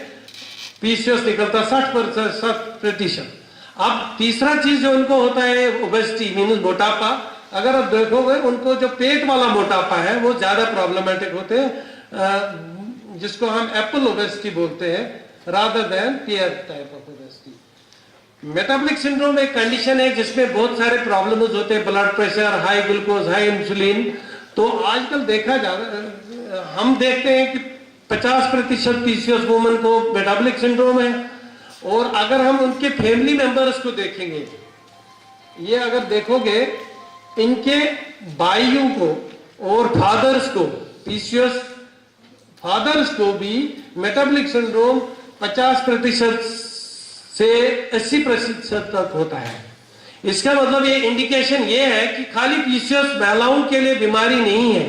Speaker 4: पीसीओएस निकलता, 60%। अब तीसरा चीज जो उनको होता है ओबेसिटी मीन्स मोटापा। अगर आप देखोगे उनको जो पेट वाला मोटापा है वो ज्यादा प्रॉब्लमेटिक होते हैं, जिसको हम एप्पल ओबेसिटी बोलते हैं rather than pair type of obesity. Metabolic syndrome एक कंडीशन है जिसमें बहुत सारे प्रॉब्लम्स होते हैं, blood pressure, high glucose, high insulin. तो आजकल देखा जा रहा, हम देखते हैं कि 50% पीसीओएस वुमेन को मेटाबॉलिक सिंड्रोम है। और अगर हम उनके फैमिली मेंबर्स को देखेंगे, ये अगर देखोगे इनके भाइयों को और फादर्स को, पीसीओएस फादर्स को भी मेटाबॉलिक सिंड्रोम 50% से 80% तक होता है। इसका मतलब ये इंडिकेशन ये है कि खाली पीसीओएस महिलाओं के लिए बीमारी नहीं है।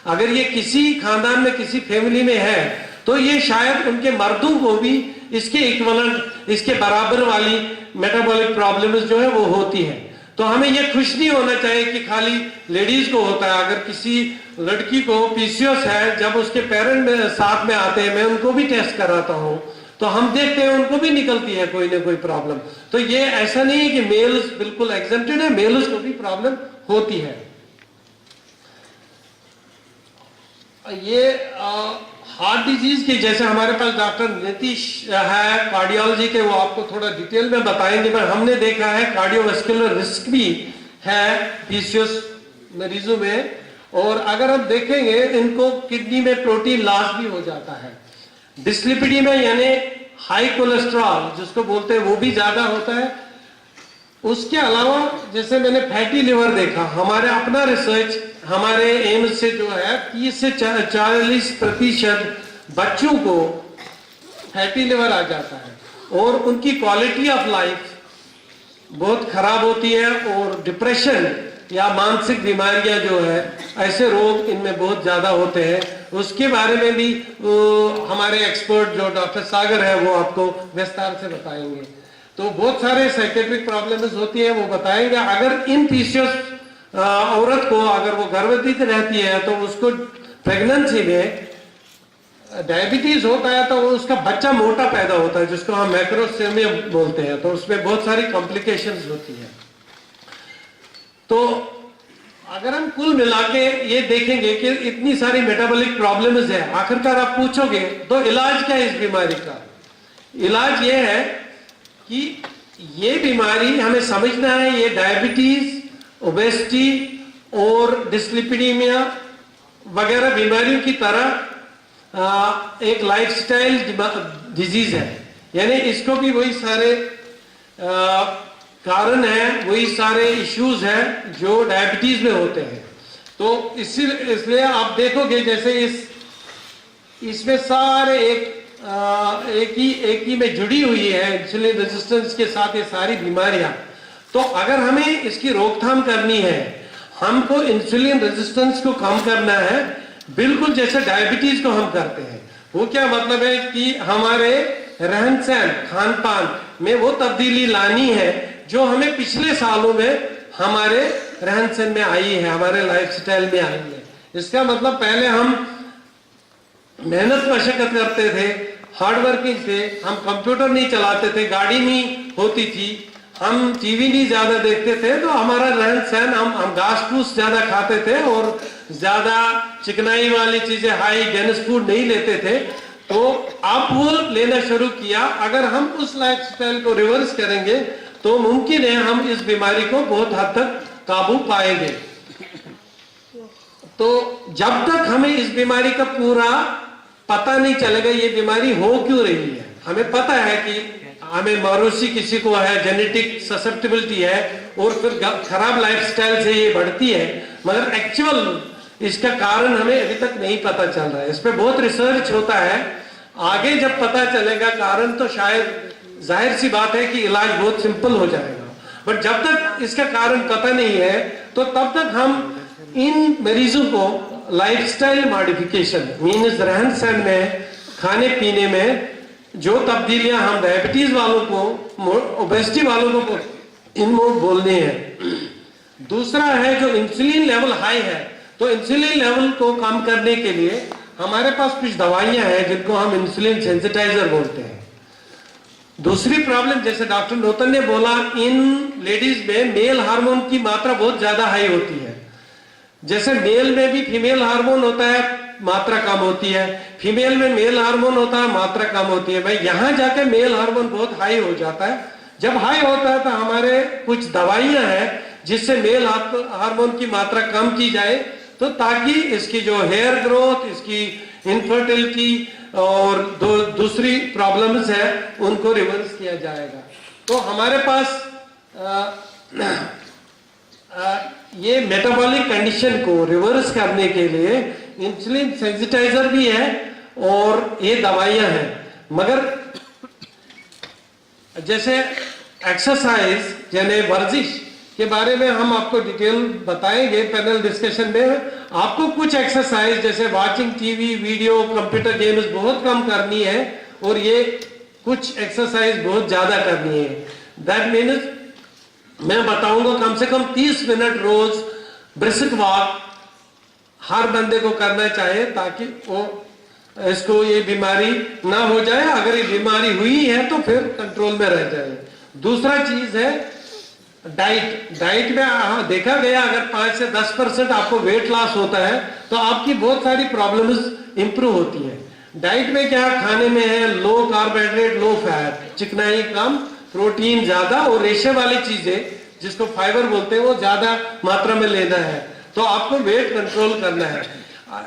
Speaker 4: अगर ये किसी खानदान में, किसी फैमिली में है, तो ये शायद उनके मर्दों को भी इसके इक्विवेलेंट, इसके बराबर वाली मेटाबॉलिक प्रॉब्लम्स जो है वो होती है। तो हमें ये खुश नहीं होना चाहिए कि खाली लेडीज को होता है। अगर किसी लड़की को पीसीओएस है, जब उसके पेरेंट साथ में आते हैं, मैं उनको भी टेस्ट कराता हूँ, तो हम देखते हैं उनको भी निकलती है कोई ना कोई प्रॉब्लम। तो ये ऐसा नहीं है कि मेल्स बिल्कुल एग्जेम्प्टेड है, मेल्स को भी प्रॉब्लम होती है। ये हार्ट डिजीज के, जैसे हमारे पास डॉक्टर नीतीश है कार्डियोलॉजी के, वो आपको थोड़ा डिटेल में बताएंगे, पर हमने देखा है कार्डियोवास्कुलर रिस्क भी है पीसीओएस मरीजों में। और अगर हम देखेंगे इनको किडनी में प्रोटीन लॉस भी हो जाता है, डिस्लिपिडीमिया यानी हाई कोलेस्ट्रॉल जिसको बोलते हैं वो भी ज्यादा होता है। उसके अलावा जैसे मैंने फैटी लिवर देखा, हमारे अपना रिसर्च हमारे एम्स से जो है 30 से 40% बच्चों को फैटी लिवर आ जाता है और उनकी क्वालिटी ऑफ लाइफ बहुत खराब होती है। और डिप्रेशन या मानसिक बीमारियां जो है, ऐसे रोग इनमें बहुत ज्यादा होते हैं। उसके बारे में भी हमारे एक्सपर्ट जो डॉक्टर सागर है वो आपको विस्तार से बताएंगे। तो बहुत सारे साइकेट्रिक प्रॉब्लम्स होती है, वो बताएंगे। अगर इन पीसीओएस औरत को अगर वो गर्भवती रहती है तो उसको प्रेगनेंसी में डायबिटीज होता है तो उसका बच्चा मोटा पैदा होता है, जिसको हम मैक्रोसेमिया बोलते हैं। तो उसमें बहुत सारी कॉम्प्लिकेशंस होती है। तो अगर हम कुल मिला के ये देखेंगे कि इतनी सारी मेटाबॉलिक प्रॉब्लम्स है, आखिरकार आप पूछोगे तो इलाज क्या है इस बीमारी का? इलाज ये है कि ये बीमारी हमें समझना है, ये डायबिटीज, ओबेसिटी और डिस्लिपिडीमिया वगैरह बीमारियों की तरह एक लाइफस्टाइल डिजीज है। यानी इसको भी वही सारे कारण है, वही सारे इश्यूज हैं जो डायबिटीज में होते हैं। तो इसलिए आप देखोगे जैसे इसमें सारे एक ही में जुड़ी हुई है इंसुलिन रेजिस्टेंस के साथ ये सारी बीमारियां। तो अगर हमें इसकी रोकथाम करनी है, हमको इंसुलिन रेजिस्टेंस को कम करना है, बिल्कुल जैसे डायबिटीज को हम करते हैं। वो क्या मतलब है कि हमारे रहन सहन, खान पान में वो तब्दीली लानी है जो हमें पिछले सालों में हमारे रहन सहन में आई है, हमारे लाइफस्टाइल में आई है। इसका मतलब पहले हम मेहनत मशक्कत करते थे, हार्ड वर्किंग थे, हम कंप्यूटर नहीं चलाते थे, गाड़ी नहीं होती थी, हम टीवी नहीं ज्यादा देखते थे, तो हमारा रहन सहन हम घास फूस ज्यादा खाते थे और ज्यादा चिकनाई वाली चीजें, हाई डेनिस फूड नहीं लेते थे। तो अब वो लेना शुरू किया। अगर हम उस लाइफस्टाइल को रिवर्स करेंगे तो मुमकिन है हम इस बीमारी को बहुत हद तक काबू पाएंगे। तो जब तक हमें इस बीमारी का पूरा पता नहीं चलेगा ये बीमारी हो क्यों रही है, हमें पता है कि हमें मौरूसी किसी को है, जेनेटिक ससेप्टिबिलिटी है और फिर खराब लाइफस्टाइल से ये बढ़ती है, मगर एक्चुअल इसका कारण हमें अभी तक नहीं पता चल रहा है। इस पे बहुत रिसर्च होता है, आगे जब पता चलेगा कारण तो शायद जाहिर सी बात है कि इलाज बहुत सिंपल हो जाएगा। बट जब तक इसका कारण पता नहीं है तो तब तक हम इन मरीजों को लाइफस्टाइल मॉडिफिकेशन मीन्स रहन सहन में, खाने पीने में जो तब्दीलियां हम डायबिटीज वालों को, ओबेसिटी वालों को इनमें बोलनी है। दूसरा है जो इंसुलिन लेवल हाई है, तो इंसुलिन लेवल को कम करने के लिए हमारे पास कुछ दवाइयां हैं जिनको हम इंसुलिन सेंसिटाइजर बोलते हैं। दूसरी प्रॉब्लम जैसे डॉक्टर नोतन ने बोला, इन लेडीज में मेल हार्मोन की मात्रा बहुत ज्यादा हाई होती है। जैसे मेल में भी फीमेल हार्मोन होता है, मात्रा कम होती है, फीमेल में मेल हार्मोन होता है, मात्रा कम होती है। भाई यहां जाके मेल हार्मोन बहुत हाई हो जाता है। जब हाई होता है तो हमारे कुछ दवाइयां हैं जिससे मेल हार्मोन की मात्रा कम की जाए, तो ताकि इसकी जो हेयर ग्रोथ, इसकी इनफर्टिलिटी और दूसरी प्रॉब्लम्स है उनको रिवर्स किया जाएगा। तो हमारे पास ये मेटाबॉलिक कंडीशन को रिवर्स करने के लिए इंसुलिन सेंसिटाइजर भी है और ये दवाइयां हैं। मगर जैसे एक्सरसाइज यानी वर्जिश के बारे में हम आपको डिटेल बताएंगे पैनल डिस्कशन में। आपको कुछ एक्सरसाइज जैसे watching TV, video, computer games बहुत कम करनी है और ये कुछ एक्सरसाइज बहुत ज्यादा करनी है। दैट मीन्स मैं बताऊंगा कम से कम 30 मिनट रोज ब्रिस्क वॉक हर बंदे को करना चाहिए ताकि वो इसको ये बीमारी ना हो जाए। अगर ये बीमारी हुई है तो फिर कंट्रोल में रह जाए। दूसरा चीज है डाइट में देखा गया अगर 5 से 10% आपको वेट लॉस होता है तो आपकी बहुत सारी प्रॉब्लम्स इंप्रूव होती है। डाइट में क्या खाने में है, लो कार्बोहाइड्रेट, लो फैट, चिकनाई कम, प्रोटीन ज्यादा और रेशे वाली चीजें जिसको फाइबर बोलते हैं वो ज्यादा मात्रा में लेना है। तो आपको वेट कंट्रोल करना है।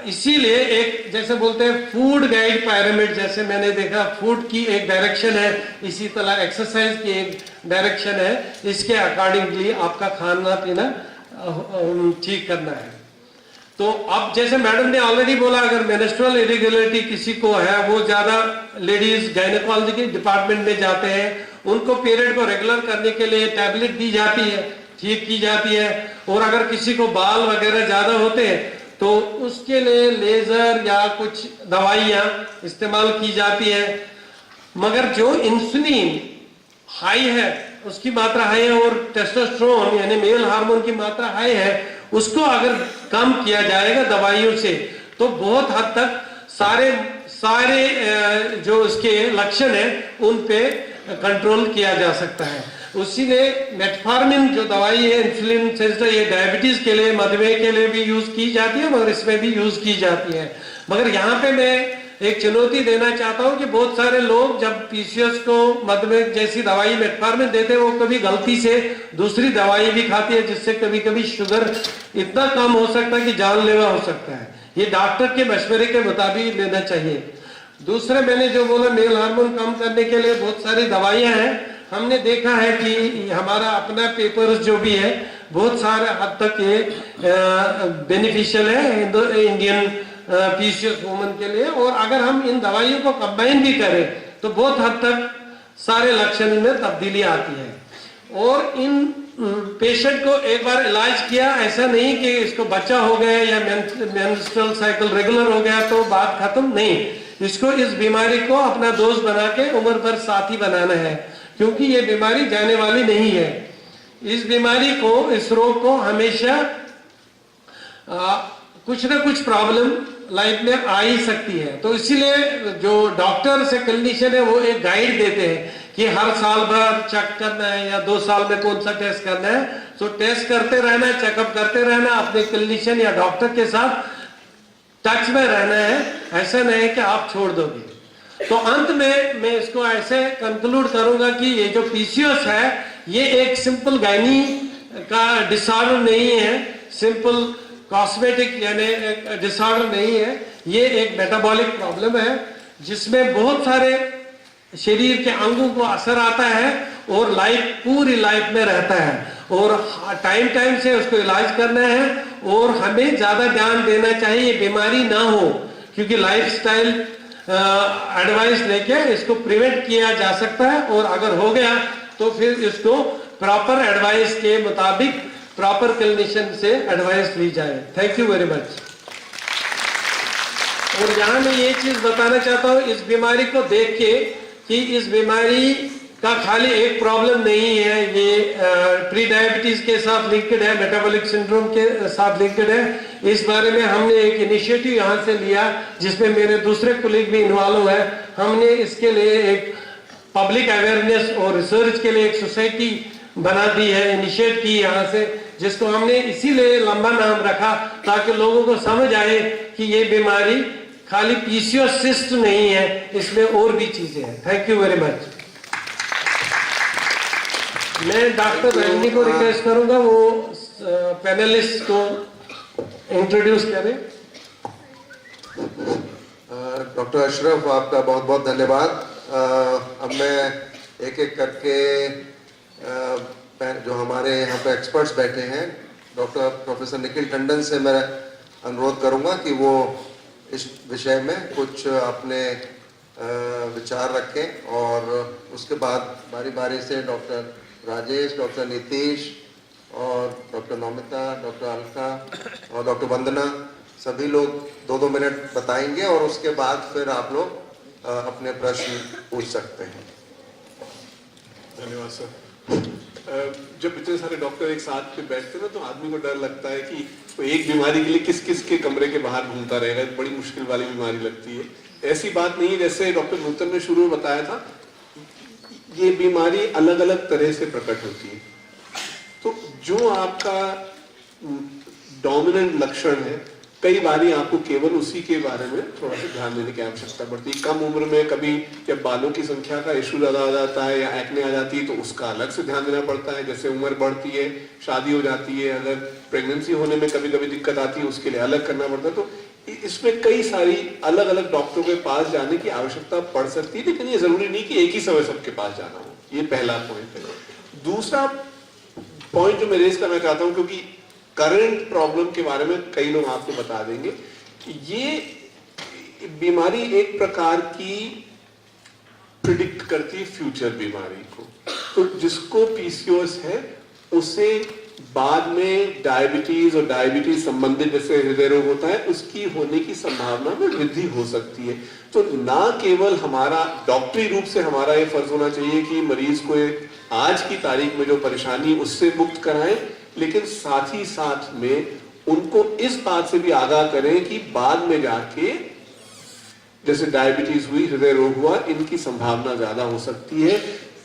Speaker 4: इसीलिए एक जैसे बोलते हैं फूड गाइड पिरामिड, जैसे मैंने देखा फूड की एक डायरेक्शन है, इसी तरह एक्सरसाइज की एक डायरेक्शन है। इसके अकॉर्डिंगली आपका खाना पीना ठीक करना है। तो अब जैसे मैडम ने ऑलरेडी बोला, अगर मेंस्ट्रुअल इरेगुलरिटी किसी को है, वो ज्यादा लेडीज गायनेकोलॉजी के डिपार्टमेंट में जाते हैं, उनको पीरियड को रेगुलर करने के लिए टैबलेट दी जाती है, ठीक की जाती है। और अगर किसी को बाल वगैरह ज्यादा होते हैं तो उसके लिए लेजर या कुछ दवाइयां इस्तेमाल की जाती है। मगर जो इंसुलिन हाई है, उसकी मात्रा हाई है और टेस्टोस्टेरोन यानी मेल हार्मोन की मात्रा हाई है, उसको अगर कम किया जाएगा दवाइयों से तो बहुत हद तक सारे जो इसके लक्षण है उन पे कंट्रोल किया जा सकता है। उसी ने मेटफॉर्मिन जो दवाई है इंसुलिन सेंसिटिव, ये डायबिटीज के लिए, मधुमेह के लिए भी यूज की जाती है, मगर इसमें भी यूज की जाती है। मगर यहाँ पे मैं एक चुनौती देना चाहता हूँ कि बहुत सारे लोग जब पीसीओएस को मधुमेह जैसी दवाई मेटफॉर्मिन देते हैं, वो कभी गलती से दूसरी दवाई भी खाती है, जिससे कभी कभी शुगर इतना कम हो सकता है कि जानलेवा हो सकता है। ये डॉक्टर के मशवरे के मुताबिक लेना चाहिए। दूसरे मैंने जो बोला, मेल हार्मोन कम करने के लिए बहुत सारी दवाइयां हैं। हमने देखा है कि हमारा अपना पेपर्स जो भी है बहुत सारे हद तक ये बेनिफिशियल है इंडियन पीसीओएस वुमन के लिए, और अगर हम इन दवाइयों को कंबाइन भी करें तो बहुत हद तक सारे लक्षण में तब्दीली आती है। और इन पेशेंट को एक बार इलाज किया, ऐसा नहीं कि इसको बच्चा हो गया या मेंस्ट्रुअल साइकिल रेगुलर हो गया तो बात खत्म, नहीं। इसको इस बीमारी को अपना दोस्त बना के उम्र भर साथी बनाना है, क्योंकि ये बीमारी जाने वाली नहीं है। इस बीमारी को, इस रोग को हमेशा कुछ ना कुछ प्रॉब्लम लाइफ में आ ही सकती है। तो इसीलिए जो डॉक्टर से क्लिनिशियन है वो एक गाइड देते हैं कि हर साल भर चेक करना है या 2 साल में कौन सा टेस्ट करना है। तो टेस्ट करते रहना, चेकअप करते रहना, अपने क्लिनिशियन या डॉक्टर के साथ टच में रहना है। ऐसा नहीं है कि आप छोड़ दोगे। तो अंत में मैं इसको ऐसे कंक्लूड करूंगा कि ये जो पीसीओएस है ये एक सिंपल गायनी का डिसऑर्डर नहीं है, सिंपल कॉस्मेटिक यानी डिसऑर्डर नहीं है। ये एक मेटाबॉलिक प्रॉब्लम है जिसमें बहुत सारे शरीर के अंगों को असर आता है और पूरी लाइफ में रहता है, और टाइम टाइम से उसको इलाज करना है और हमें ज्यादा ध्यान देना चाहिए ये बीमारी ना हो, क्योंकि लाइफस्टाइल एडवाइस लेके इसको प्रिवेंट किया जा सकता है। और अगर हो गया तो फिर इसको प्रॉपर एडवाइस के मुताबिक प्रॉपर क्लिनिशियन से एडवाइस ली जाए। Thank you very much. और यहाँ मैं ये चीज बताना चाहता हूँ इस बीमारी को देख के कि इस बीमारी का खाली एक प्रॉब्लम नहीं है, ये प्री डायबिटीज के साथ लिंक्ड है, मेटाबॉलिक सिंड्रोम के साथ लिंक्ड है। इस बारे में हमने एक इनिशिएटिव यहाँ से लिया जिसमें मेरे दूसरे कोलीग भी इन्वॉल्व है। हमने इसके लिए एक पब्लिक अवेयरनेस और रिसर्च के लिए एक सोसाइटी बना दी है, इनिशिएट की यहाँ से, जिसको हमने इसीलिए लंबा नाम रखा ताकि लोगों को समझ आए कि ये बीमारी खाली पीसीओएस सिस्ट नहीं है, इसमें और भी चीजें हैं। Thank you very much. मैं डॉक्टर रजनी को रिक्वेस्ट करूंगा वो पैनलिस्ट को इंट्रोड्यूस करें।
Speaker 2: डॉक्टर अशरफ, आपका बहुत बहुत धन्यवाद। अब मैं एक एक करके जो हमारे यहाँ पे एक्सपर्ट्स बैठे हैं, डॉक्टर प्रोफेसर निखिल टंडन से मैं अनुरोध करूंगा कि वो इस विषय में कुछ अपने विचार रखें, और उसके बाद बारी बारी से डॉक्टर राजेश, डॉक्टर नीतीश और डॉक्टर नौमिता, डॉक्टर अलका और डॉक्टर वंदना, सभी लोग 2-2 मिनट बताएंगे और उसके बाद फिर आप लोग अपने प्रश्न पूछ सकते हैं।
Speaker 6: धन्यवाद सर। जब इतने सारे डॉक्टर एक साथ पे बैठते हैं ना तो आदमी को डर लगता है कि तो एक बीमारी के लिए किस किस के कमरे के बाहर घूमता रहेगा, बड़ी मुश्किल वाली बीमारी लगती है। ऐसी बात नहीं है, जैसे डॉक्टर नूतन ने शुरू में बताया था, ये बीमारी अलग अलग तरह से प्रकट होती है। तो जो आपका डोमिनेंट लक्षण है, कई बारी आपको केवल उसी के बारे में थोड़ा सा ध्यान देने की आवश्यकता पड़ती है। कम उम्र में कभी जब बालों की संख्या का इशू ज्यादा आ जाता है या एक्ने आ जाती है तो उसका अलग से ध्यान देना पड़ता है। जैसे उम्र बढ़ती है, शादी हो जाती है, अगर प्रेगनेंसी होने में कभी कभी दिक्कत आती है, उसके लिए अलग करना पड़ता है। तो इसमें कई सारी अलग अलग डॉक्टरों के पास जाने की आवश्यकता पड़ सकती है, लेकिन ये जरूरी नहीं कि एक ही समय सबके पास जाना हो। ये पहला पॉइंट है। दूसरा पॉइंट जो मैं रेज करना चाहता हूँ, क्योंकि करंट प्रॉब्लम के बारे में कई लोग आपको बता देंगे, ये बीमारी एक प्रकार की प्रिडिक्ट करती है फ्यूचर बीमारी को। तो जिसको पीसीओएस है उसे बाद में डायबिटीज और डायबिटीज संबंधित जैसे हृदय रोग होता है उसकी होने की संभावना में वृद्धि हो सकती है। तो ना केवल हमारा डॉक्टरी रूप से हमारा ये फर्ज होना चाहिए कि मरीज को आज की तारीख में जो परेशानी उससे मुक्त कराएं, लेकिन साथ ही साथ में उनको इस बात से भी आगाह करें कि बाद में जाके जैसे डायबिटीज हुई, हृदय रोग हुआ, इनकी संभावना ज्यादा हो सकती है।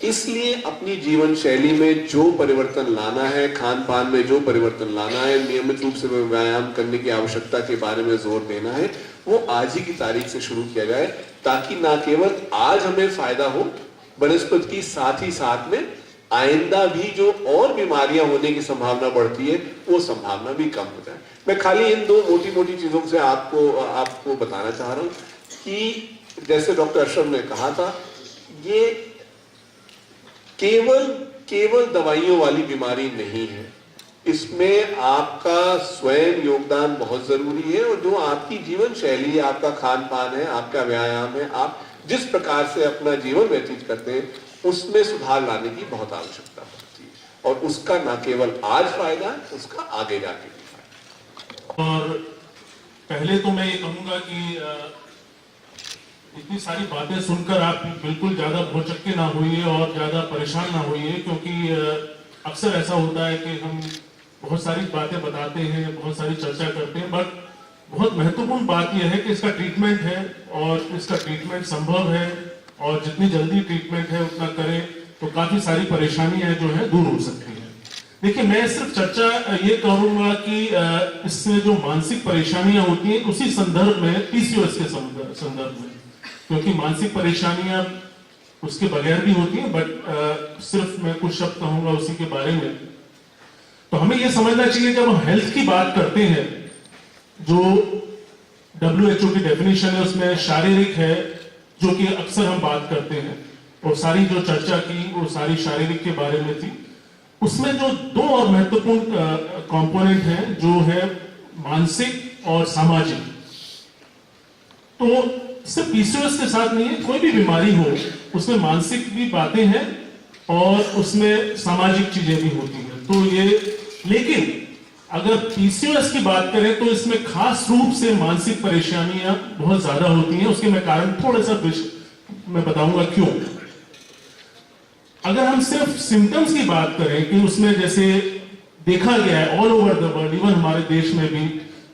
Speaker 6: इसलिए अपनी जीवन शैली में जो परिवर्तन लाना है, खान पान में जो परिवर्तन लाना है, नियमित रूप से व्यायाम करने की आवश्यकता के बारे में जोर देना है, वो आज ही की तारीख से शुरू किया जाए, ताकि ना केवल आज हमें फायदा हो बनस्पत की, साथ ही साथ में आइंदा भी जो और बीमारियां होने की संभावना बढ़ती है वो संभावना भी कम हो जाए। मैं खाली इन दो मोटी मोटी चीजों से आपको बताना चाह रहा हूं कि जैसे डॉक्टर अशरफ ने कहा था, ये केवल दवाइयों वाली बीमारी नहीं है, इसमें आपका स्वयं योगदान बहुत जरूरी है, और जो आपकी जीवन शैली है, आपका खान पान है, आपका व्यायाम है, आप जिस प्रकार से अपना जीवन व्यतीत करते हैं, उसमें सुधार लाने की बहुत आवश्यकता पड़ती है, और उसका न केवल आज फायदा है, उसका आगे जाके भी फायदा।
Speaker 7: और पहले तो मैं ये कहूंगा कि इतनी सारी बातें सुनकर आप बिल्कुल ज्यादा भौचक्के ना होइए और ज्यादा परेशान ना होइए, क्योंकि अक्सर ऐसा होता है कि हम बहुत सारी बातें बताते हैं, बहुत सारी चर्चा करते हैं, बट बहुत महत्वपूर्ण बात यह है कि इसका ट्रीटमेंट है, और इसका ट्रीटमेंट संभव है, और जितनी जल्दी ट्रीटमेंट है उतना करें तो काफी सारी परेशानियां जो है दूर हो सकती है। देखिए, मैं सिर्फ चर्चा ये करूंगा कि इससे जो मानसिक परेशानियां होती हैं उसी संदर्भ में, पीसीओएस के संदर्भ में, क्योंकि मानसिक परेशानियां उसके बगैर भी होती हैं, बट सिर्फ मैं कुछ शब्द कहूंगा उसी के बारे में। तो हमें यह समझना चाहिए, जब हम हेल्थ की बात करते हैं, जो WHO की डेफिनेशन है उसमें शारीरिक है, जो कि अक्सर हम बात करते हैं, और सारी जो चर्चा की वो सारी शारीरिक के बारे में थी। उसमें जो दो और महत्वपूर्ण कंपोनेंट हैं, जो है मानसिक और सामाजिक। तो सिर्फ पीसीओएस के साथ नहीं है, कोई भी बीमारी हो उसमें मानसिक भी बातें हैं और उसमें सामाजिक चीजें भी होती हैं। तो ये, लेकिन अगर पीसीओएस की बात करें तो इसमें खास रूप से मानसिक परेशानियां बहुत ज्यादा होती हैं। उसके मैं कारण थोड़ा सा मैं बताऊंगा क्यों। अगर हम सिर्फ सिम्टम्स की बात करें कि उसमें जैसे देखा गया है all over the world, even हमारे देश में भी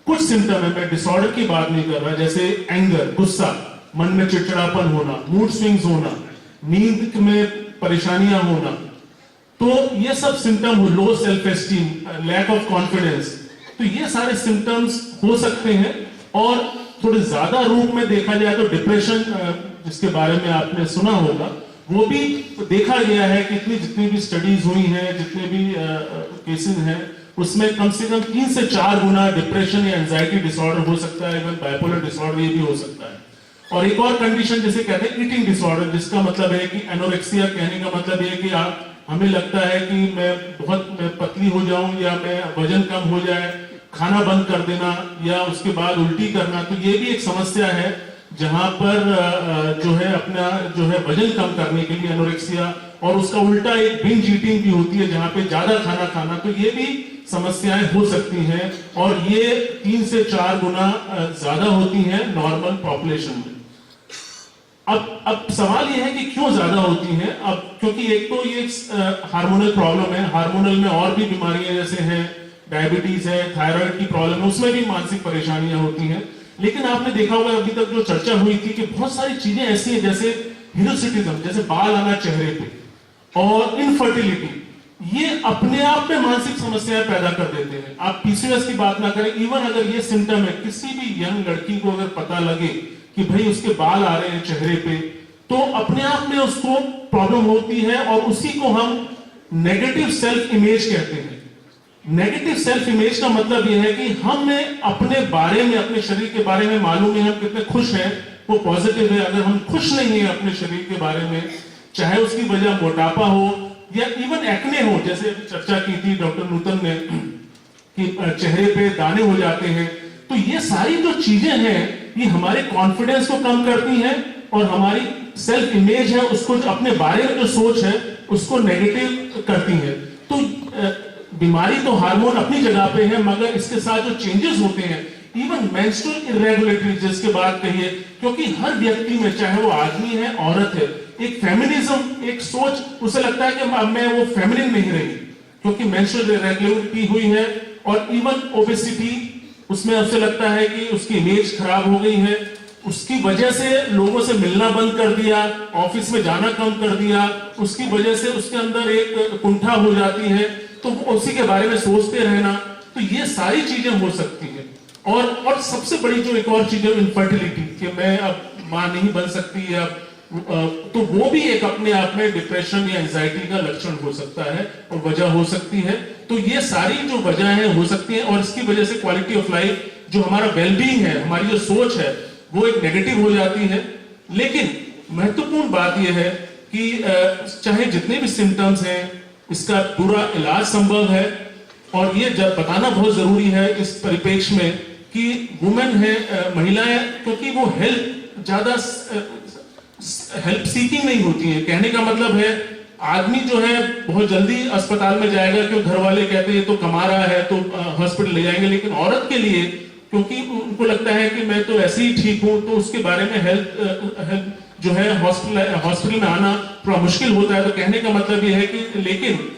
Speaker 7: कुछ सिम्टम है, मैं डिसऑर्डर की बात नहीं कर रहा, जैसे एंगर, गुस्सा, मन में चिड़चिड़ापन होना, मूड स्विंग्स होना, नींद में परेशानियां होना, तो ये सब सिम्टम हो, low self esteem, lack of confidence, तो ये सारे सिम्टम्स हो सकते हैं। और थोड़े ज्यादा रूप में देखा जाए तो डिप्रेशन, जिसके बारे में आपने सुना होगा, वो भी देखा गया है कि जितनी भी स्टडीज हुई हैं, जितने भी केसेस हैं, उसमें कम से कम 3 से 4 गुना डिप्रेशन या एंजाइटी डिसऑर्डर हो सकता है, इवन बाइपोलर डिसऑर्डर ये भी हो सकता है। और एक और कंडीशन जिसे कहते हैं ईटिंग डिसऑर्डर, जिसका मतलब है कि एनोरेक्सिया, कहने का मतलब है कि हमें लगता है कि मैं पतली हो जाऊं या मैं वजन कम हो जाए, खाना बंद कर देना या उसके बाद उल्टी करना, तो ये भी एक समस्या है जहां पर जो है अपना जो है वजन कम करने के लिए एनोरेक्सिया, और उसका उल्टा एक बिंज ईटिंग भी होती है जहां पे ज्यादा खाना खाना, तो ये भी समस्याएं हो सकती हैं, और ये 3 से 4 गुना ज्यादा होती हैं नॉर्मल पॉपुलेशन में। अब सवाल ये है कि क्यों ज्यादा होती हैं। अब क्योंकि एक तो ये हार्मोनल प्रॉब्लम है, हार्मोनल में और भी बीमारियां जैसे हैं, डायबिटीज है, थायराइड की प्रॉब्लम है, उसमें भी मानसिक परेशानियां होती हैं। लेकिन आपने देखा होगा अभी तक जो चर्चा हुई थी कि बहुत सारी चीजें ऐसी हैं, जैसे हिरोसिटिज्म, जैसे बाल आना चेहरे पे, और इनफर्टिलिटी, ये अपने आप में मानसिक समस्याएं पैदा कर देते हैं। आप पीसीओएस की बात ना करें, इवन अगर ये सिम्टम है, किसी भी यंग लड़की को अगर पता लगे कि भाई उसके बाल आ रहे हैं चेहरे पे, तो अपने आप में उसको प्रॉब्लम होती है, और उसी को हम नेगेटिव सेल्फ इमेज कहते हैं। नेगेटिव सेल्फ इमेज का मतलब यह है कि हमें अपने बारे में, अपने शरीर के बारे में मालूम है हम कितने खुश हैं, वो पॉजिटिव है। अगर हम खुश नहीं है अपने शरीर के बारे में, चाहे उसकी वजह मोटापा हो या इवन एक्ने हो, जैसे चर्चा की थी डॉक्टर नूतन ने कि चेहरे पे दाने हो जाते हैं, तो ये सारी जो चीजें हैं ये हमारे कॉन्फिडेंस को कम करती हैं, और हमारी सेल्फ इमेज है, उसको अपने बारे में जो सोच है उसको नेगेटिव करती है। तो बीमारी तो हार्मोन अपनी जगह पे है, मगर इसके साथ जो चेंजेस होते हैं, इवन मेंस्ट्रुअल इरेगुलरिटी जिसके बात कहिए, क्योंकि हर व्यक्ति में, चाहे वो आदमी है औरत है, एक फेमिनिज्म, एक सोच, उसे लगता है कि मैं वो फेमिनिन नहीं रही क्योंकि मेंस्ट्रुअल इरेगुलरिटी हुई है, और इवन ओबेसिटी, उसमें उसे लगता है कि उसकी इमेज खराब हो गई है, उसकी वजह से लोगों से मिलना बंद कर दिया, ऑफिस में जाना कम कर दिया, उसकी वजह से उसके अंदर एक कुंठा हो जाती है, तो उसी के बारे में सोचते रहना, तो ये सारी चीजें हो सकती है। और सबसे बड़ी जो एक और चीज है इनफर्टिलिटी, कि मैं अब मां नहीं बन सकती है, तो वो भी एक अपने आप में डिप्रेशन या एंजाइटी का लक्षण हो सकता है और वजह हो सकती है। तो ये सारी जो वजहें हो सकती हैं, और इसकी वजह से क्वालिटी ऑफ लाइफ, जो हमारा वेलबींग है, हमारी जो सोच है, वो एक नेगेटिव हो जाती है। लेकिन महत्वपूर्ण बात यह है कि चाहे जितने भी सिम्टम्स हैं, इसका पूरा इलाज संभव है। और ये बताना बहुत जरूरी है इस परिप्रेक्ष्य में कि वुमेन है, महिलाएं, क्योंकि वो ज्यादा हेल्प सीकिंग नहीं होती है। कहने का मतलब है, आदमी जो है बहुत जल्दी अस्पताल में जाएगा, क्योंकि घर वाले कहते हैं तो कमा रहा है तो हॉस्पिटल ले जाएंगे, लेकिन औरत के लिए, क्योंकि उनको लगता है कि मैं तो ऐसे ही ठीक हूं, तो उसके बारे में हेल्थ जो है हॉस्पिटल में आना थोड़ा मुश्किल होता है। तो कहने का मतलब ये है कि लेकिन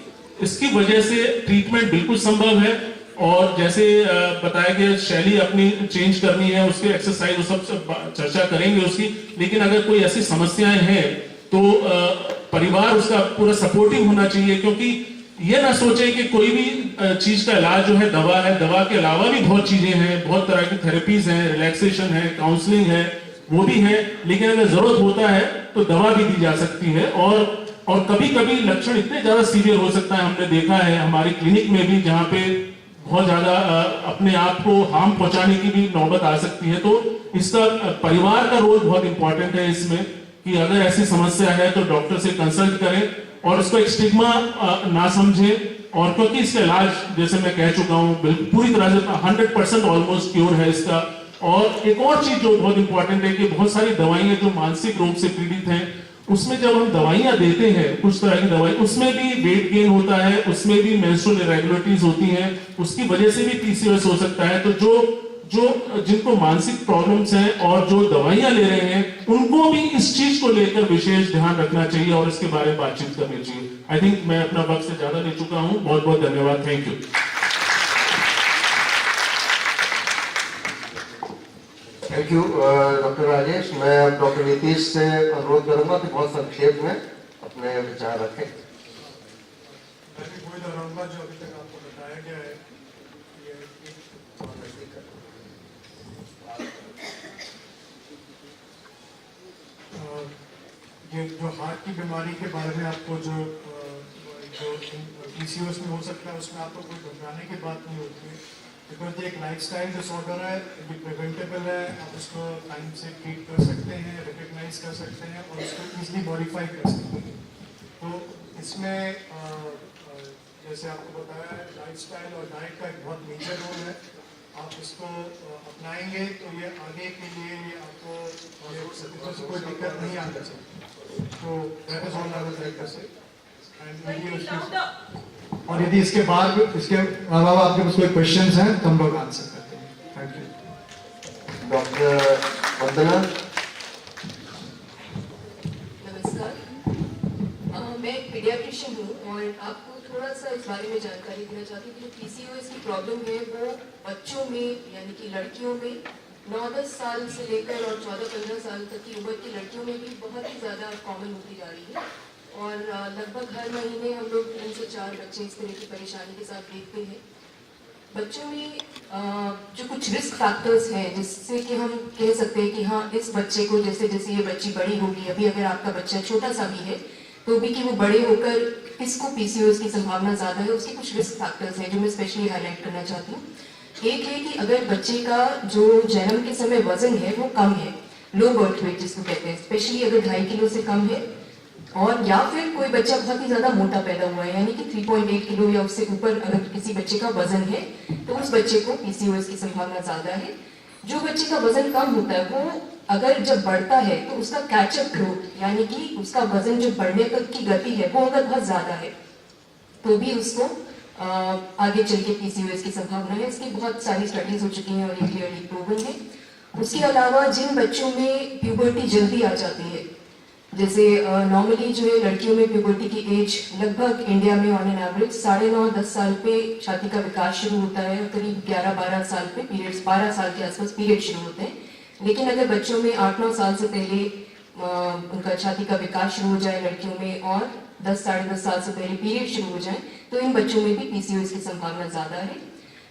Speaker 7: इसकी वजह से ट्रीटमेंट बिल्कुल संभव है। और जैसे बताया गया, शैली अपनी चेंज करनी है, उसके एक्सरसाइज वो सब चर्चा करेंगे उसकी। लेकिन अगर कोई ऐसी समस्याएं हैं तो परिवार उसका पूरा सपोर्टिव होना चाहिए, क्योंकि ये ना सोचे कि कोई भी चीज का इलाज जो है दवा है, दवा के अलावा भी बहुत चीजें हैं, बहुत तरह की थेरेपीज हैं, रिलैक्सेशन है, काउंसलिंग है, वो भी है। लेकिन अगर जरूरत होता है तो दवा भी दी जा सकती है। और कभी कभी लक्षण इतने ज्यादा सीवियर हो सकता है, हमने देखा है हमारी क्लिनिक में भी, जहाँ पे बहुत ज्यादा अपने आप को हार्म पहुंचाने की भी नौबत आ सकती है। तो इसका परिवार का रोल बहुत इंपॉर्टेंट है इसमें, कि अगर ऐसी समस्या है तो डॉक्टर से कंसल्ट करें और इसको एक स्टिग्मा ना समझें। और क्योंकि इसका इलाज, जैसे मैं कह चुका हूं, पूरी तरह से 100% ऑलमोस्ट क्योर है इसका। और एक और चीज जो बहुत इंपॉर्टेंट है कि बहुत सारी दवाइयां जो मानसिक रोग से पीड़ित हैं, उसमें जब हम दवाइयां देते हैं, कुछ तरह की दवाई, उसमें भी वेट गेन होता है, उसमें भी मेंस्ट्रुअल इरेगुलरिटीज होती हैं, उसकी वजह से भी पीसीओएस हो सकता है। तो जो जिनको मानसिक प्रॉब्लम्स हैं और जो दवाइयां ले रहे हैं, उनको भी इस चीज को लेकर विशेष ध्यान रखना चाहिए और इसके बारे में बातचीत करनी चाहिए। आई थिंक मैं अपना वक्त से ज्यादा ले चुका हूं। बहुत बहुत धन्यवाद। Thank you.
Speaker 2: Thank you doctor Rajesh. मैं डॉक्टर नीतीश से अनुरोध करूंगा कि बहुत संक्षेप में अपने विचार रखें।
Speaker 8: मैं भी वही दोहराऊंगा जो अभी तक आपको बताया गया है। ये जो हार्ट की बीमारी के बारे में आपको जो पीसीओएस में हो सकता है, उसमें आपको कोई घबराने की बात नहीं होती है, बिकॉज ये एक लाइफस्टाइल डिसऑर्डर है, ये प्रिवेंटेबल है। आप उसको टाइम से ट्रीट कर सकते हैं, रिकग्नाइज कर सकते हैं और उसको ईजिली मॉडिफाई कर सकते हैं। तो इसमें जैसे आपको बताया, लाइफस्टाइल और डाइट का एक बहुत मेजर रोल है। आप इसको अपनाएंगे तो ये आगे के लिए ये आपको कोई दिक्कत नहीं आनी चाहिए। तो that is all I was like to say. और यदि इसके बाद इसके अलावा आपके पास कोई क्वेश्चंस हैं तो हम लोग आंसर करते हैं। Thank you.
Speaker 2: डॉक्टर वंदना।
Speaker 9: नमस्कार, मैं एक पीडियाट्रिशियन हूँ और आपको थोड़ा सा इस बारे में जानकारी देना चाहती हूँ कि जो पीसीओएस की प्रॉब्लम है वो बच्चों में, यानी कि लड़कियों में 9-10 साल से लेकर और 14-15 साल तक की उम्र की लड़कियों में भी बहुत ही ज़्यादा कॉमन होती जा रही है। और लगभग हर महीने हम लोग 3 से 4 बच्चे इस तरह की परेशानी के साथ देखते हैं। बच्चों में जो कुछ रिस्क फैक्टर्स हैं जिससे कि हम कह सकते हैं कि हाँ, इस बच्चे को जैसे जैसे ये बच्ची बड़ी होगी, अभी अगर आपका बच्चा छोटा सा भी है तो भी कि वो बड़े होकर किसको पीसीओएस की संभावना ज़्यादा है, उसके कुछ रिस्क फैक्टर्स हैं जो मैं स्पेशली हाईलाइट करना चाहती हूँ। एक है कि अगर बच्चे का जो जन्म के समय वजन है वो कम है, लो बर्थ वेट जिसको कहते हैं, स्पेशली अगर 2.5 किलो से कम है, और या फिर कोई बच्चा बहुत ही ज्यादा मोटा पैदा हुआ है, यानी कि 3.8 किलो या उससे ऊपर अगर किसी बच्चे का वजन है तो उस बच्चे को पीसीओएस की संभावना ज्यादा है। जो बच्चे का वजन कम होता है वो अगर जब बढ़ता है तो उसका कैचअप ग्रोथ, यानी कि उसका वजन जो बढ़ने तक की गति है वो अगर बहुत ज्यादा है तो भी उसको आगे चल के पीसीओएस की संभावना है। इसकी बहुत सारी स्टडीज हो चुकी हैं और ये क्लियरली प्रूवन है। उसके अलावा जिन बच्चों में प्यूबर्टी जल्दी आ जाती है, जैसे नॉर्मली जो है लड़कियों में प्यूबर्टी की एज लगभग इंडिया में ऑन एन एवरेज 9.5-10 साल पे छाती का विकास शुरू होता है, करीब 11-12 साल पे पीरियड्स, 12 साल के आसपास पीरियड शुरू होते हैं। लेकिन अगर बच्चों में 8-9 साल से पहले उनका छाती का विकास शुरू हो जाए लड़कियों में और 10 साढ़े 10 साल से पहले पीरियड शुरू हो जाए तो इन बच्चों में भी पीसीओएस की संभावना ज़्यादा है।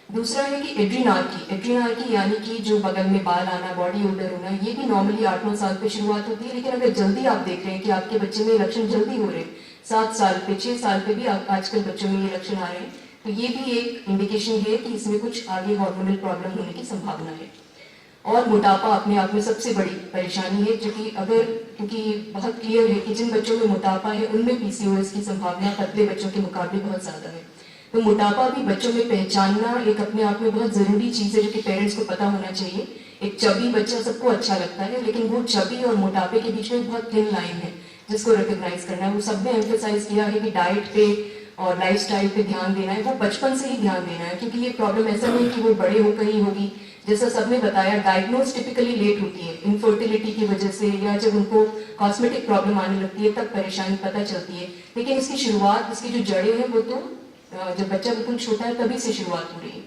Speaker 9: दूसरा है कि एड्रीनार्की यानी कि जो बगल में बाल आना, बॉडी ओडर होना, ये भी नॉर्मली 8-9 साल पे शुरुआत होती है, लेकिन अगर जल्दी आप देख रहे हैं कि आपके बच्चे में लक्षण जल्दी हो रहे हैं, 7 साल पे 6 साल पे भी आजकल बच्चों में ये लक्षण आ रहे हैं, तो ये भी एक इंडिकेशन है कि इसमें कुछ आगे हार्मोनल प्रॉब्लम होने की संभावना है। और मोटापा अपने आप में सबसे बड़ी परेशानी है, जो कि क्योंकि बहुत क्लियर है कि जिन बच्चों में मोटापा है उनमें पीसीओएस की संभावना पतले बच्चों के मुकाबले बहुत ज्यादा है। तो मोटापा भी बच्चों में पहचानना एक अपने आप में बहुत जरूरी चीज है, जो कि पेरेंट्स को पता होना चाहिए। एक चबी बच्चा सबको अच्छा लगता है, लेकिन वो चबी और मोटापे के बीच में बहुत थिन लाइन है जिसको रिकॉग्नाइज करना है। वो सबने एम्फेसाइज किया है कि डाइट पे और लाइफस्टाइल पे ध्यान देना है, वो बचपन से ही ध्यान देना है, क्योंकि ये प्रॉब्लम ऐसा नहीं कि वो बड़े होकर ही होगी। जैसा सबने बताया, डायग्नोज टिपिकली लेट होती है इनफर्टिलिटी की वजह से, या जब उनको कॉस्मेटिक प्रॉब्लम आने लगती है तब परेशानी पता चलती है। लेकिन इसकी शुरुआत, इसकी जो जड़ें हैं वो तो जब बच्चा बिल्कुल छोटा है तभी से शुरुआत हो रही है।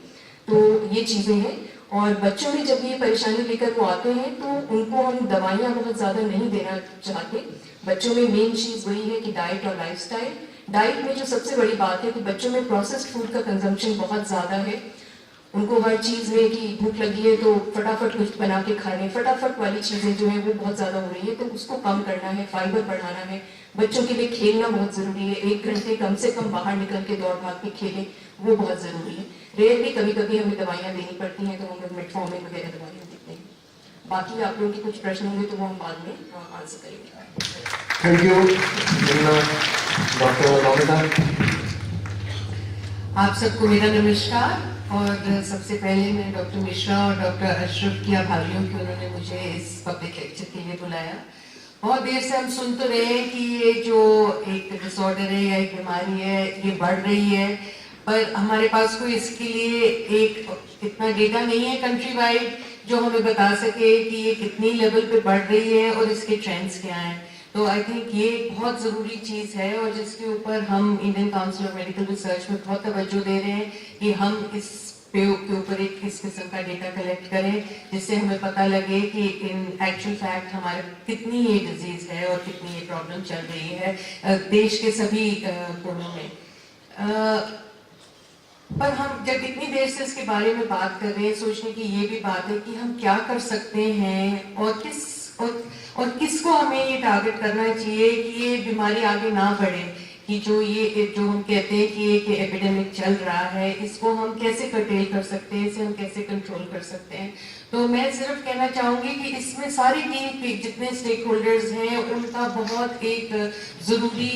Speaker 9: तो ये चीजें हैं। और बच्चों में जब ये परेशानी लेकर वो आते हैं तो उनको हम दवाइयाँ बहुत ज्यादा नहीं देना चाहते। बच्चों में मेन चीज वही है कि डाइट और लाइफस्टाइल। डाइट में जो सबसे बड़ी बात है कि बच्चों में प्रोसेस्ड फूड का कंजम्पशन बहुत ज्यादा है। उनको हर चीज में कि भूख लगी है तो फटाफट कुछ बना के खा रहे हैं, फटाफट वाली चीजें जो है वो बहुत ज्यादा हो रही है, तो उसको कम करना है, फाइबर बढ़ाना है। बच्चों के लिए खेलना बहुत जरूरी है, 1 घंटे कम से कम बाहर निकल के दौड़ भाग के खेलें, वो बहुत जरूरी है। रेयर भी कभी कभी हमें दवाइयाँ देनी पड़ती हैं, तो हम लोग मेटफॉर्मिन वगैरह दवाइयाँ देते हैं। बाकी आप लोगों के कुछ प्रश्न होंगे तो वो हम बाद में आंसर करेंगे।
Speaker 2: Thank you doctor Naumita.
Speaker 10: आप सबको मेरा नमस्कार। और सबसे पहले मैं डॉक्टर मिश्रा और डॉक्टर अशरफ की आभारी हूँ कि उन्होंने मुझे इस पब्लिक लेक्चर के लिए बुलाया। बहुत देर से हम सुन तो रहे हैं कि ये जो एक डिसऑर्डर है या एक बीमारी है ये बढ़ रही है, पर हमारे पास कोई इसके लिए एक इतना डेटा नहीं है कंट्री वाइड जो हमें बता सके कि ये कितनी लेवल पे बढ़ रही है और इसके ट्रेंड्स क्या हैं। तो आई थिंक ये बहुत ज़रूरी चीज़ है और जिसके ऊपर हम Indian council of medical research में बहुत तवज्जो दे रहे हैं कि हम इस के ऊपर एक इस किस्म का डेटा कलेक्ट करें, जिससे हमें पता लगे कि इन एक्चुअल फैक्ट हमारे कितनी ये डिजीज़ है और कितनी ये प्रॉब्लम चल रही है देश के सभी कोनों में। पर हम जब इतनी देर से इसके बारे में बात कर रहे हैं, सोचने की ये भी बात है कि हम क्या कर सकते हैं और किसको हमें ये टारगेट करना चाहिए कि ये बीमारी आगे ना बढ़े, कि जो हम कहते हैं कि एक एपिडेमिक चल रहा है, इसको हम कैसे कर्टेल कर सकते हैं, इसे हम कैसे कंट्रोल कर सकते हैं। तो मैं सिर्फ कहना चाहूँगी कि इसमें सारी टीम के जितने स्टेक होल्डर्स हैं उनका बहुत एक ज़रूरी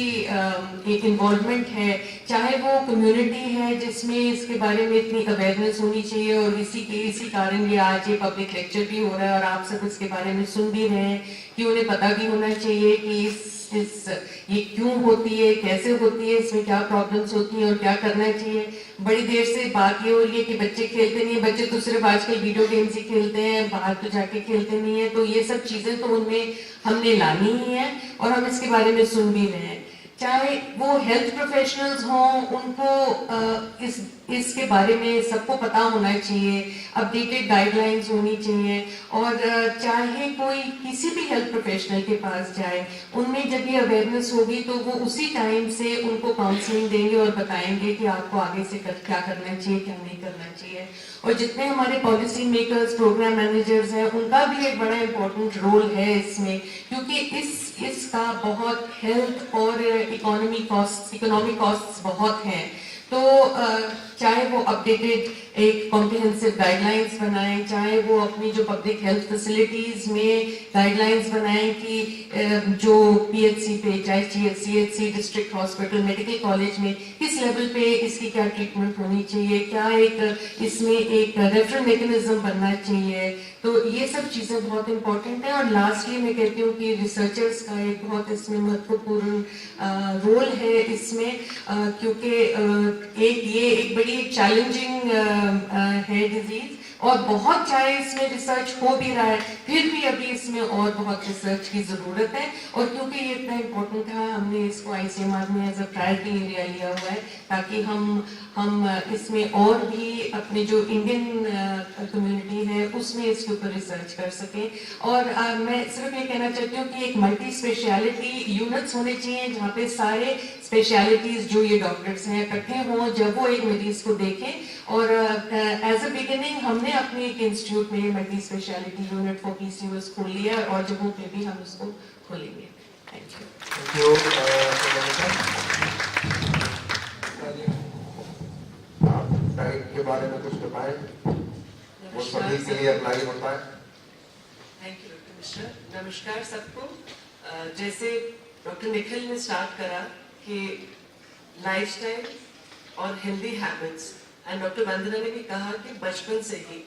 Speaker 10: एक इन्वॉल्वमेंट है, चाहे वो कम्युनिटी है जिसमें इसके बारे में इतनी अवेयरनेस होनी चाहिए और इसी कारण ये आज ये पब्लिक लेक्चर भी हो रहा है और आप सब इसके बारे में सुन भी रहे हैं कि उन्हें पता भी होना चाहिए कि ये क्यों होती है, कैसे होती है, इसमें क्या प्रॉब्लम्स होती हैं और क्या करना चाहिए। बड़ी देर से बात ये हो रही है कि बच्चे खेलते नहीं है, बच्चे तो सिर्फ आजकल वीडियो गेम्स ही खेलते हैं, बाहर तो जाके खेलते नहीं है। तो ये सब चीजें तो उनमें हमने लानी ही है और हम इसके बारे में सुन भी रहे हैं। चाहे वो हेल्थ प्रोफेशनल्स हों, उनको इसके बारे में सबको पता होना चाहिए, अपडेटेड गाइडलाइंस होनी चाहिए। और चाहे कोई किसी भी हेल्थ प्रोफेशनल के पास जाए, उनमें जब ये अवेयरनेस होगी तो वो उसी टाइम से उनको काउंसलिंग देंगे और बताएंगे कि आपको आगे से क्या करना चाहिए, क्या नहीं करना चाहिए। और जितने हमारे पॉलिसी मेकर्स, प्रोग्राम मैनेजर्स हैं, उनका भी एक बड़ा इम्पोर्टेंट रोल है इसमें, क्योंकि इसका बहुत हेल्थ और इकोनॉमिक कॉस्ट्स बहुत हैं। तो चाहे वो अपडेटेड एक कॉम्प्रिहेंसिव गाइडलाइंस बनाएं, चाहे वो अपनी जो पब्लिक हेल्थ फैसिलिटीज में गाइडलाइंस बनाएं कि जो पीएचसी पे, चाहे CHC, district hospital, medical college में किस लेवल पे इसकी क्या ट्रीटमेंट होनी चाहिए, क्या एक इसमें एक रेफरल मैकेनिज्म बनना चाहिए। तो ये सब चीज़ें बहुत इंपॉर्टेंट है। और लास्टली मैं कहती हूँ कि रिसर्चर्स का एक बहुत इसमें महत्वपूर्ण रोल है इसमें, क्योंकि ये एक बड़ी चैलेंजिंग है डिजीज और बहुत चाहे इसमें रिसर्च हो भी रहा है, फिर भी अभी इसमें और बहुत रिसर्च की ज़रूरत है, और क्योंकि ये इतना इम्पोर्टेंट था, हमने इसको ICMR में एज अ प्रायोरिटी एरिया लिया हुआ है, ताकि हम इसमें और भी अपने जो इंडियन कम्युनिटी है उसमें इसके ऊपर रिसर्च कर सकें। और मैं सिर्फ ये कहना चाहती हूँ कि एक मल्टी स्पेशलिटी यूनिट्स होने चाहिए जहाँ पे सारे स्पेशलिटीज जो ये डॉक्टर्स हैं इकट्ठे हों जब वो एक मरीज को देखें। और एज अ बिगिनिंग हमने अपने एक इंस्टीट्यूट में multi speciality unit for PCOS खोल लिया, और जगहों पे भी हम उसको खोलेंगे। Thank you.
Speaker 2: आप डाइट के बारे में कुछ बताएं, वो सभी के लिए अप्लाई होता है।
Speaker 10: Thank you doctor Mishra. नमस्कार सबको। जैसे डॉक्टर निखिल ने स्टार्ट करा कि लाइफस्टाइल और हेल्दी हैबिट्स, एंड डॉक्टर वंदना ने भी कहा कि बचपन से ही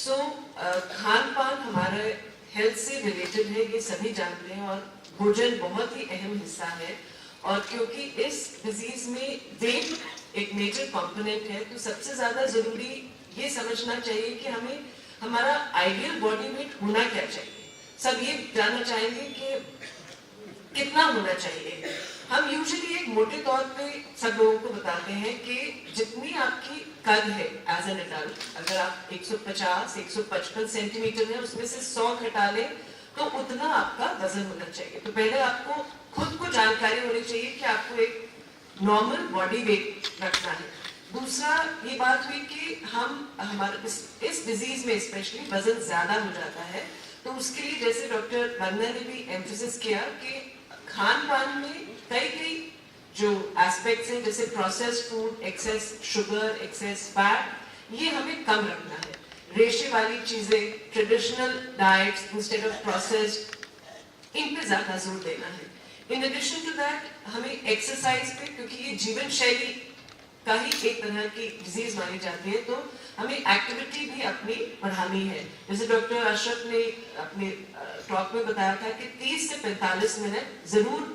Speaker 10: खान पान हमारे हेल्थ से रिलेटेड है, ये सभी जानते हैं, और भोजन बहुत ही अहम हिस्सा है। और क्योंकि इस डिजीज में वेट एक मेजर कंपोनेंट है, तो सबसे ज्यादा जरूरी ये समझना चाहिए कि हमें हमारा आइडियल बॉडी वेट होना क्या चाहिए। सब ये जानना चाहेंगे कि कितना होना चाहिए। हम यूजुअली एक मोटे तौर पे सब लोगों को बताते हैं कि जितनी आपकी कद है एज एन एडल्ट, अगर आप 150-155 सेंटीमीटर है, उसमें से 100 घटा लें तो उतना आपका वजन होना चाहिए। तो पहले आपको खुद को जानकारी होनी चाहिए कि आपको एक नॉर्मल बॉडी वेट रखना है। दूसरा ये बात हुई कि हमारे इस डिजीज में स्पेशली वजन ज्यादा हो जाता है, तो उसके लिए जैसे डॉक्टर वंदना ने भी एम्फेसिस किया कि खान पान में कई जो एस्पेक्ट्स हैं, जैसे processed food, excess sugar, excess fat, ये हमें कम रखना है। रेशे वाली चीजें, traditional diets instead of processed, इन पे ज्यादा जोर देना है। इन एडिशन टू दैट हमें एक्सरसाइज पे, क्योंकि ये जीवन शैली का ही एक तरह की डिजीज मानी जाती है, तो हमें एक्टिविटी भी अपनी बढ़ानी है। जैसे डॉक्टर अशरफ ने अपने टॉक में बताया था कि 30 से 45 मिनट जरूर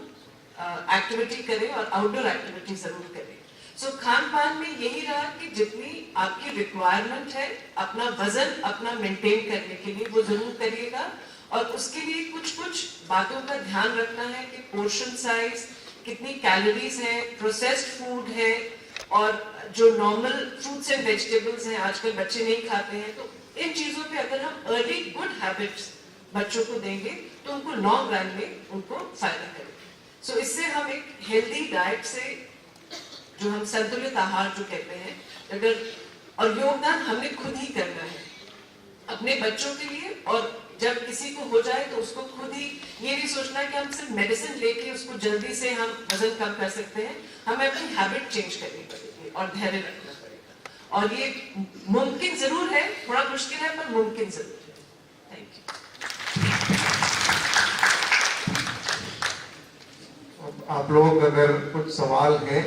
Speaker 10: एक्टिविटी करें और आउटडोर एक्टिविटी जरूर करें। सो खान पान में यही रहा कि जितनी आपकी रिक्वायरमेंट है अपना वजन अपना मेंटेन करने के लिए वो जरूर करिएगा, और उसके लिए कुछ बातों का ध्यान रखना है कि पोर्शन साइज, कितनी कैलोरीज है, प्रोसेस्ड फूड है, और जो नॉर्मल फ्रूट्स एंड वेजिटेबल्स हैं आजकल बच्चे नहीं खाते हैं, तो इन चीजों पे अगर हम अर्ली गुड हैबिट्स बच्चों को देंगे तो उनको लॉन्ग रन में उनको फायदा करेगा। सो इससे हम एक हेल्दी डाइट से, जो हम संतुलित आहार जो कहते हैं, अगर और योगदान हमने खुद ही करना है अपने बच्चों के लिए, और जब किसी को हो जाए तो उसको खुद ही ये नहीं सोचना कि हम सिर्फ मेडिसिन लेके उसको जल्दी से हम वजन कम कर सकते हैं। हमें अपनी हैबिट चेंज करनी पड़ेगी और धैर्य रखना पड़ेगा, और ये मुमकिन जरूर है, थोड़ा मुश्किल है पर मुमकिन जरूर है। Thank you.
Speaker 2: आप लोग अगर कुछ सवाल हैं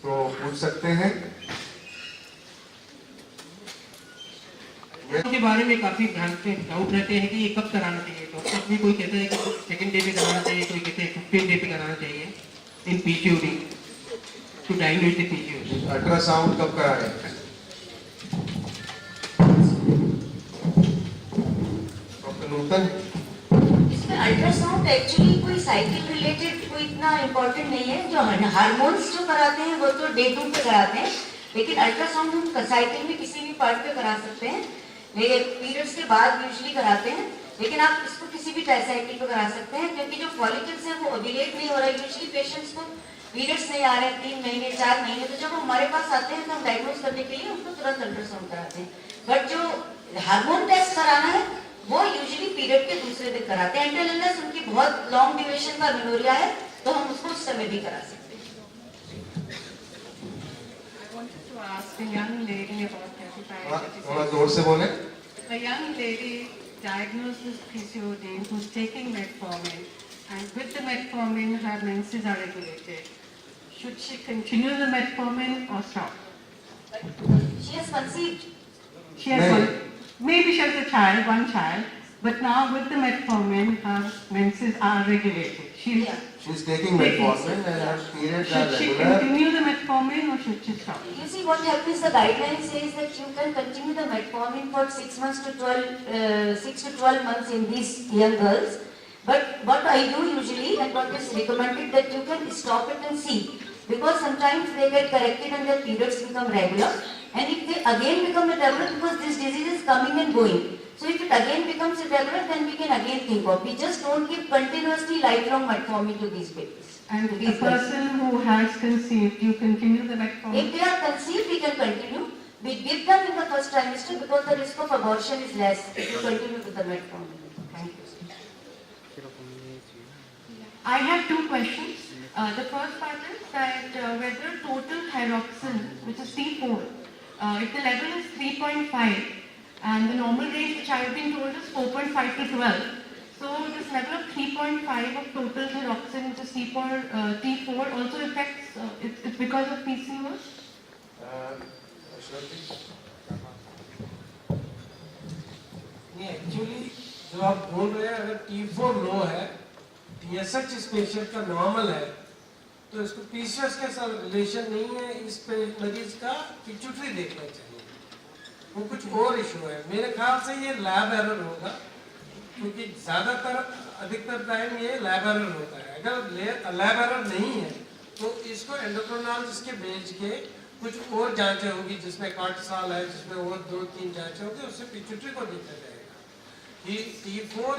Speaker 2: तो पूछ सकते हैं।
Speaker 11: के बारे में काफी डाउट रहते हैं कि ये कब कराना चाहिए। डॉक्टर भी कोई कहते हैं कि सेकंड डे पे कराना चाहिए, कोई कहते हैं 15th डे पे कराना चाहिए in PCOD to diagnose the PCOD।
Speaker 2: Ultrasound कब कराएं? डॉक्टर नूतन,
Speaker 5: इसमें अल्ट्रासाउंड एक्चुअली कोई साइकिल रिलेटेड कोई इतना इम्पोर्टेंट नहीं है। जो हार्मोन्स जो कराते हैं वो तो डे 2 पे कराते हैं, लेकिन अल्ट्रासाउंड हम साइकिल में किसी भी पार्ट पे करा सकते हैं। पीरियड्स के बाद यूजुअली कराते हैं, लेकिन आप इसको किसी भी साइकिल पे करा सकते हैं, क्योंकि जो फॉलिकल्स है वो ओव्यूलेट नहीं हो रहा है। यूजुअली पेशेंट्स को पीरियड्स नहीं आ रहे हैं 3 महीने 4 महीने, तो जब हमारे पास आते हैं तो हम डायग्नोज करने के लिए उनको तुरंत अल्ट्रासाउंड कराते हैं। बट जो हार्मोन टेस्ट कराना है वो यूजुअली पीरियड के दूसरे दिन कराते हैं। एंटिल इलनेस उनकी बहुत लॉन्ग ड्यूरेशन का मेनोरिया है तो हम उसको उस समय भी करा सकते हैं।
Speaker 12: Ask a young lady about hepatitis.
Speaker 2: थोड़ा जोर से बोले।
Speaker 12: A young lady diagnosed with PCOD who's taking metformin, and with the metformin her menses are regulated. Should she continue the metformin or stop?
Speaker 5: She has conceived.
Speaker 12: She has one, maybe she has a child, one child, but now with the metformin her menses are regulated. She's
Speaker 13: She's taking metformin and her periods are
Speaker 12: Should she
Speaker 13: regular.
Speaker 12: continue the metformin or should she stop?
Speaker 5: You see, what happens, the guideline says that you can continue the metformin for 6 months to 6 to 12 months in these young girls. But what I do usually, and what is recommended, that you can stop it and see. Because sometimes they get corrected and their periods become regular. And if they again become irregular, because this disease is coming and going. So if it again becomes irregular, then we can again think of. We just don't give continuously lifelong metformin to these babies.
Speaker 12: And the person who has conceived, you continue the metformin?
Speaker 5: If they are conceived, we can continue. We give them in the first trimester because the risk of abortion is less if you continue with the metformin. Thank you.
Speaker 12: I have two questions. The first part is that whether total thyroxine, which is T4, if the level is 3.5 and the normal range which I have been told is 4.5 to 12, so this level of 3.5 of total thyroxine, which is T4 also affects, it's because of PCOS?
Speaker 4: Actually जो आप बोल रहे हैं, अगर T4 लो है, TSH इस patient का normal है, तो इसको PCOS के साथ रिलेशन नहीं है, इस पे मरीज का पिट्यूटरी देखना चाहिए, वो कुछ और इशू है। मेरे ख्याल से ये लैब एरर होगा, क्योंकि ज्यादातर अधिकतर टाइम ये लैब एरर होता है। अगर लैब एरर नहीं है तो इसको एंडोक्रिनोलॉजिस्ट के भेज के कुछ और जांचें होंगी, जिसमें कार्टिसोल है, जिसमें और 2-3 जांचें होंगी, उससे पिट्यूटरी को देखा जाएगा कि T4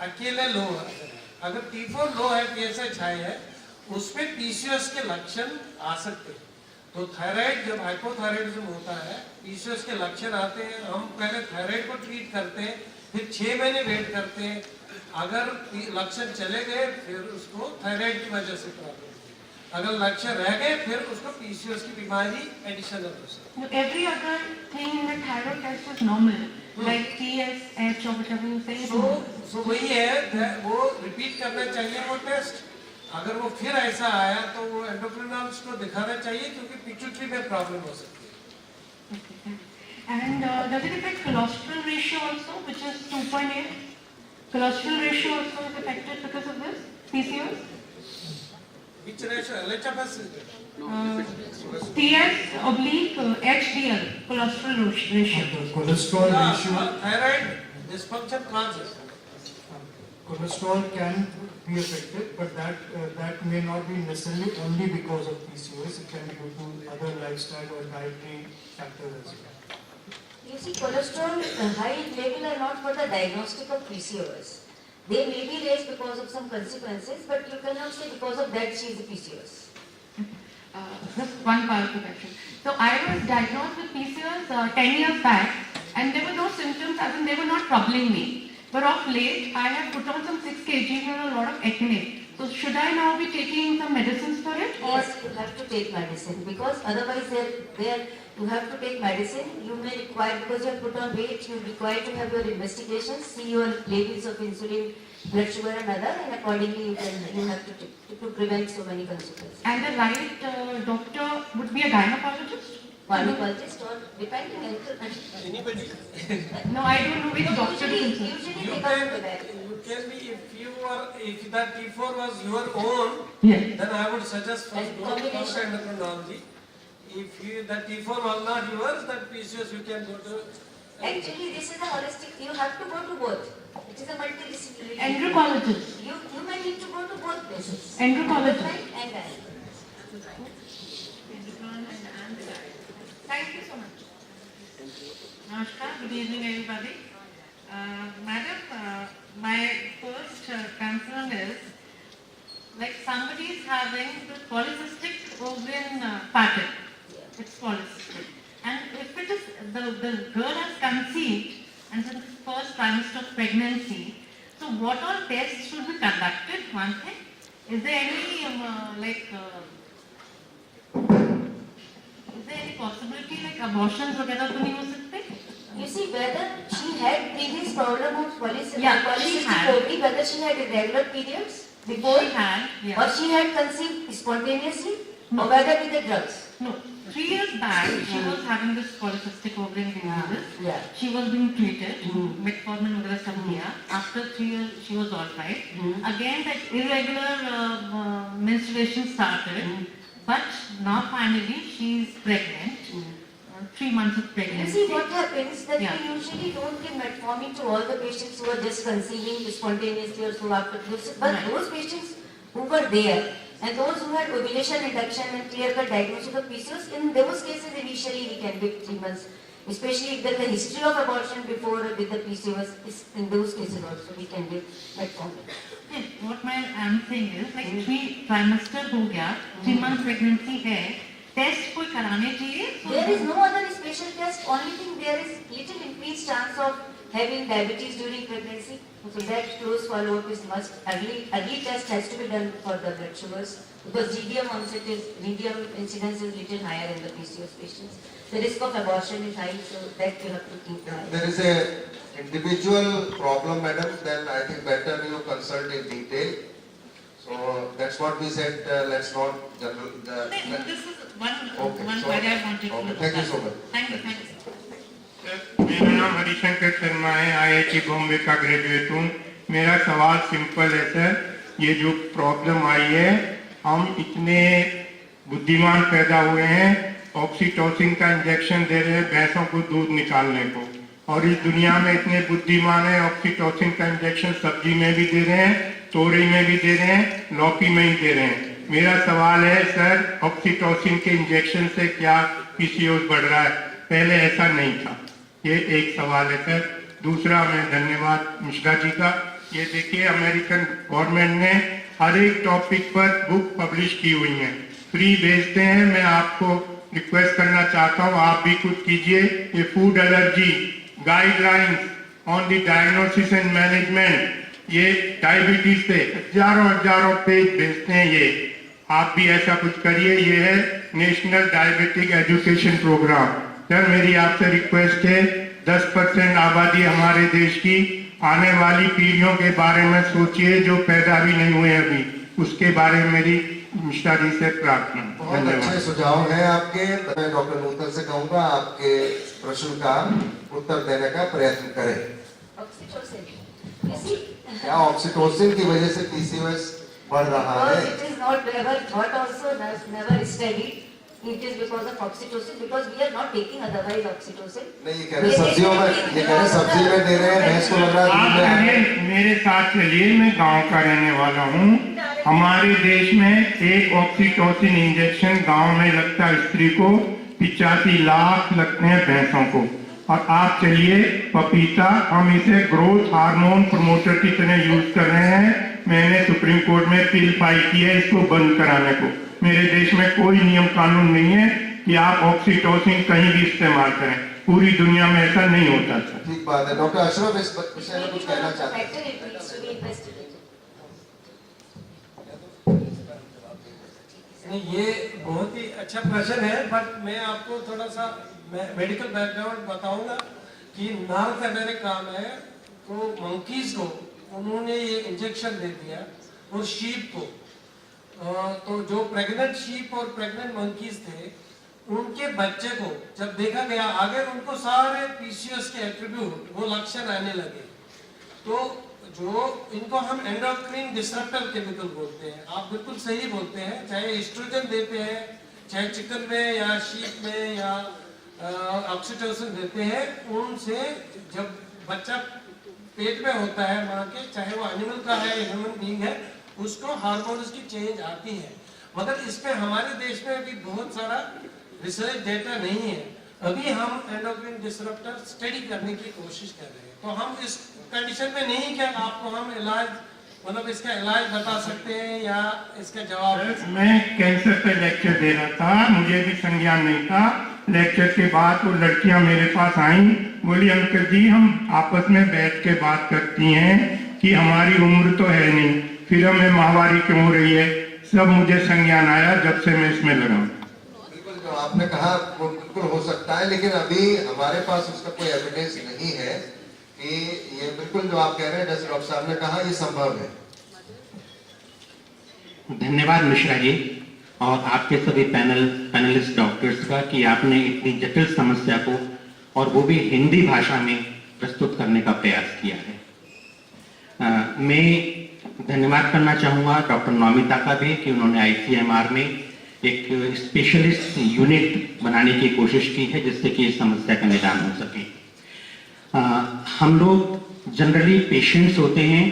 Speaker 4: अकेले लो है। अगर T4 लो है, TSH हाई है, उसमें PCOS के लक्षण आ सकते हैं। तो थायराइड, जब हाइपोथायराइडिज्म होता है, PCOS के लक्षण आते हैं, हम पहले थायराइड को ट्रीट करते हैं, फिर 6 महीने वेट करते हैं। अगर लक्षण चले गए, फिर उसको थायराइड की वजह से प्रॉब्लम, अगर लक्षण रह गए, फिर उसको PCOS की बीमारी एडिशनल हो सकती है।
Speaker 12: Every other thing in the thyroid test is normal, like TSH or whatever you say.
Speaker 4: So वही है, वो रिपीट करना चाहिए वो टेस्ट। अगर वो फिर ऐसा आया तो वो एंडोक्रिनोलॉजिस्ट को दिखाना चाहिए, क्योंकि पिट्यूटरी में प्रॉब्लम हो सकती है।
Speaker 12: And does it affect cholesterol ratio also, which is 2.8? Cholesterol ratio also is affected because of this PCOS?
Speaker 4: Which ratio? LHFS?
Speaker 12: TS/HDL, cholesterol ratio.
Speaker 8: Cholesterol ratio.
Speaker 4: Thyroid dysfunction causes.
Speaker 8: Cholesterol can be affected, but that may not be necessarily only because of PCOS. It can be due to other lifestyle or dietary factors as well.
Speaker 5: You see, cholesterol high level are not for the diagnostic of PCOS. They may be raised because of some consequences, but you cannot say because of that she is a PCOS.
Speaker 12: Just one part of the question. So I was diagnosed with PCOS 10 years back, and there were no symptoms, as in they were not troubling me. But of late, I have put on some 6 kg and a lot of acne. So should I now be taking some medicines for it? Or?
Speaker 5: Yes, you have to take medicine, because otherwise you have to take medicine. You may require, because you have put on weight, you require to have your investigations, see your levels of insulin, blood sugar and other, and accordingly you have to take, to prevent so many consequences.
Speaker 12: And the right doctor would be a gynecologist?
Speaker 5: Gynecologist or depending on
Speaker 4: anybody.
Speaker 12: No, I don't know which doctor.
Speaker 5: Usually
Speaker 4: You can be, if that T4 was your own,
Speaker 12: yes,
Speaker 4: then I would suggest first go to endocrinology. If that T4 was not yours, that PCOS you can go to.
Speaker 5: Actually, this is a holistic. You have to go to both. It is a multidisciplinary.
Speaker 12: Endocrinologist.
Speaker 5: You may need to go to both places.
Speaker 12: Endocrinologist.
Speaker 5: And
Speaker 12: Thank you so much. Namaskar, good evening everybody. Madam, my first concern is, like somebody is having the polycystic ovarian pattern, it's polycystic. And if it is, the girl has conceived and in the first trimester of pregnancy, so what all tests should be conducted, one thing? Is there any is there any possibility like abortions वगैरह तो नहीं हो सकते?
Speaker 5: you see, whether she had previous problem of polycystic
Speaker 12: had.
Speaker 5: ovary, whether she had irregular periods before,
Speaker 12: She had, yeah.
Speaker 5: or she had conceived spontaneously, or whether with the drugs.
Speaker 12: No, 3 years back, she was having this polycystic ovarian disease.
Speaker 5: Yeah.
Speaker 12: She was being treated, metformin वगैरह सब दिया. After 3 years, she was all right. Again, that irregular menstruation started, but now finally she is pregnant. 3 months of
Speaker 5: You
Speaker 12: pregnancy.
Speaker 5: see what happens that
Speaker 12: Yeah.
Speaker 5: we usually don't give metformin to all the patients who are just conceiving spontaneously or so after this, but
Speaker 12: Right.
Speaker 5: those patients who were there and those who had ovulation induction and clear-cut diagnosis of PCOS, in those cases initially we can give 3 months, especially if there is a history of abortion before with the PCOS, in those cases also we can give metformin.
Speaker 12: Yes, what my I'm saying is like 3 trimester हो गया, 3 month pregnancy है, test कोई कराने चाहिए?
Speaker 5: There is no other special test, only thing there is little increased chance of having diabetes during pregnancy. So that close follow-up is must. Early test has to be done for the blood sugars because GDM incidence is little higher in the PCOS patients. The risk of abortion is high, so that you have to keep in mind.
Speaker 2: There is a individual problem, madam, then I think better you consult in detail. So that's what we said, let's not general.
Speaker 12: This is one
Speaker 2: Okay,
Speaker 12: query I wanted to
Speaker 2: okay, thank you so much.
Speaker 12: Thank you.
Speaker 14: मेरा नाम हरिशंकर शर्मा है, IIT Bombay का graduate हूँ। मेरा सवाल simple है sir, ये जो प्रॉब्लम आई है, हम इतने बुद्धिमान पैदा हुए हैं, ऑक्सीटोसिन का इंजेक्शन दे रहे हैं भैंसों को दूध निकालने को, और इस दुनिया में इतने बुद्धिमान है, ऑक्सीटोसिन का इंजेक्शन सब्जी में भी दे रहे हैं, तोरई में भी दे रहे हैं, लौकी में ही दे रहे हैं। मेरा सवाल है सर, ऑक्सीटोसिन के इंजेक्शन से क्या PCOS बढ़ रहा है? पहले ऐसा नहीं था। ये एक सवाल है सर। दूसरा, मैं धन्यवाद मिश्रा जी का, ये देखिए अमेरिकन गवर्नमेंट ने हर एक टॉपिक पर बुक पब्लिश की हुई है, फ्री भेजते हैं। मैं आपको रिक्वेस्ट करना चाहता हूँ, आप भी कुछ कीजिए। ये food allergy guidelines on the diagnosis and management, ये डायबिटीज से हजारों पेज भेजते हैं, ये आप भी ऐसा कुछ करिए। ये है national diabetic education programme. Sir मेरी आपसे रिक्वेस्ट है, 10% आबादी हमारे देश की, आने वाली पीढ़ियों के बारे में सोचिए, जो पैदा भी नहीं हुए अभी, उसके बारे में मेरी मिश्रा जी से प्रार्थना।
Speaker 2: बहुत अच्छे सुझाव हैं आपके। मैं डॉक्टर नूतन से कहूँगा आपके प्रश्न का उत्तर देने का प्रयत्न करें। क्या ऑक्सीटोसिन की वजह से PCOS बढ़ रहा है?
Speaker 5: It is not ever thought also, never studied. It is because of oxytocin, because we are not taking otherwise oxytocin.
Speaker 2: नहीं, ये कह रहे सब्जियों में, ये कह रहे सब्जी में दे रहे हैं, भैंस को लग रहा है।
Speaker 14: मेरे साथ चलिए, मैं गांव का रहने वाला हूँ। हमारे देश में एक ऑक्सीटोसिन इंजेक्शन गांव में लगता है स्त्री को, 85 लाख लगते हैं भैंसों को। और आप चलिए पपीता, हम इसे ग्रोथ हार्मोन प्रमोटर की तरह यूज कर रहे हैं। मैंने सुप्रीम कोर्ट में बिल फाइल किया है इसको बंद कराने को। मेरे देश में कोई नियम कानून नहीं है कि आप ऑक्सीटोसिन कहीं भी इस्तेमाल करें, पूरी दुनिया में ऐसा नहीं होता था।
Speaker 2: ठीक बात है। डॉक्टर अशरफ इस विषय में कुछ कहना चाहते हैं?
Speaker 4: नहीं, ये बहुत ही अच्छा प्रश्न है, बट मैं आपको थोड़ा सा मेडिकल बैकग्राउंड बताऊंगा कि नॉर्थ अमेरिका में तो मंकीज को उन्होंने ये इंजेक्शन दे दिया और शीप को, तो जो प्रेग्नेंट शीप और प्रेग्नेंट मंकीज थे उनके बच्चे को जब देखा गया आगे, उनको सारे PCOS के एट्रीब्यूट वो लक्षण आने लगे। तो जो इनको हम एंडोक्राइन डिसरप्टर केमिकल बोलते हैं, आप बिल्कुल सही बोलते हैं, चाहे एस्ट्रोजन देते हैं, चाहे चिकन में या शीप में या ऑक्सीटोसिन देते हैं, उनसे जब बच्चा पेट में होता है माँ के, चाहे वो एनिमल का है ह्यूमन बीइंग है, उसको हार्मोन्स की चेंज आती है। मगर इस पे हमारे देश में अभी बहुत सारा रिसर्च डेटा नहीं है। अभी हम एंडोक्राइन डिसरप्टर स्टडी करने की कोशिश कर रहे हैं। तो हम इस कंडीशन में नहीं कि आपको हम इलाज, मतलब इसका इलाज बता सकते हैं या इसका जवाब।
Speaker 14: मैं कैंसर पे लेक्चर दे रहा था, मुझे भी संज्ञान नहीं था। लेक्चर के बाद वो लड़कियां मेरे पास आई, बोली अंकल जी हम आपस में बैठ के बात करती हैं कि हमारी उम्र तो है नहीं, फिर हमें माहवारी क्यों हो रही है। सब मुझे संज्ञान आया जब से मैं इसमें लगा।
Speaker 2: बिल्कुल जो आपने कहा वो बिल्कुल हो सकता है, लेकिन अभी हमारे पास उसका कोई एविडेंस नहीं है कि ये बिल्कुल जो आप कह रहे हैं, जैसे डॉक्टर साहब ने कहा, ये संभव है।
Speaker 11: धन्यवाद मिश्रा जी। और आपके सभी पैनलिस्ट डॉक्टर्स का कि आपने इतनी जटिल समस्या को और वो भी हिंदी भाषा में प्रस्तुत करने का प्रयास किया है। मैं धन्यवाद करना चाहूँगा डॉक्टर नौमिता का भी कि उन्होंने ICMR में एक स्पेशलिस्ट यूनिट बनाने की कोशिश की है जिससे कि इस समस्या का निदान हो सके। हम लोग जनरली पेशेंट्स होते हैं,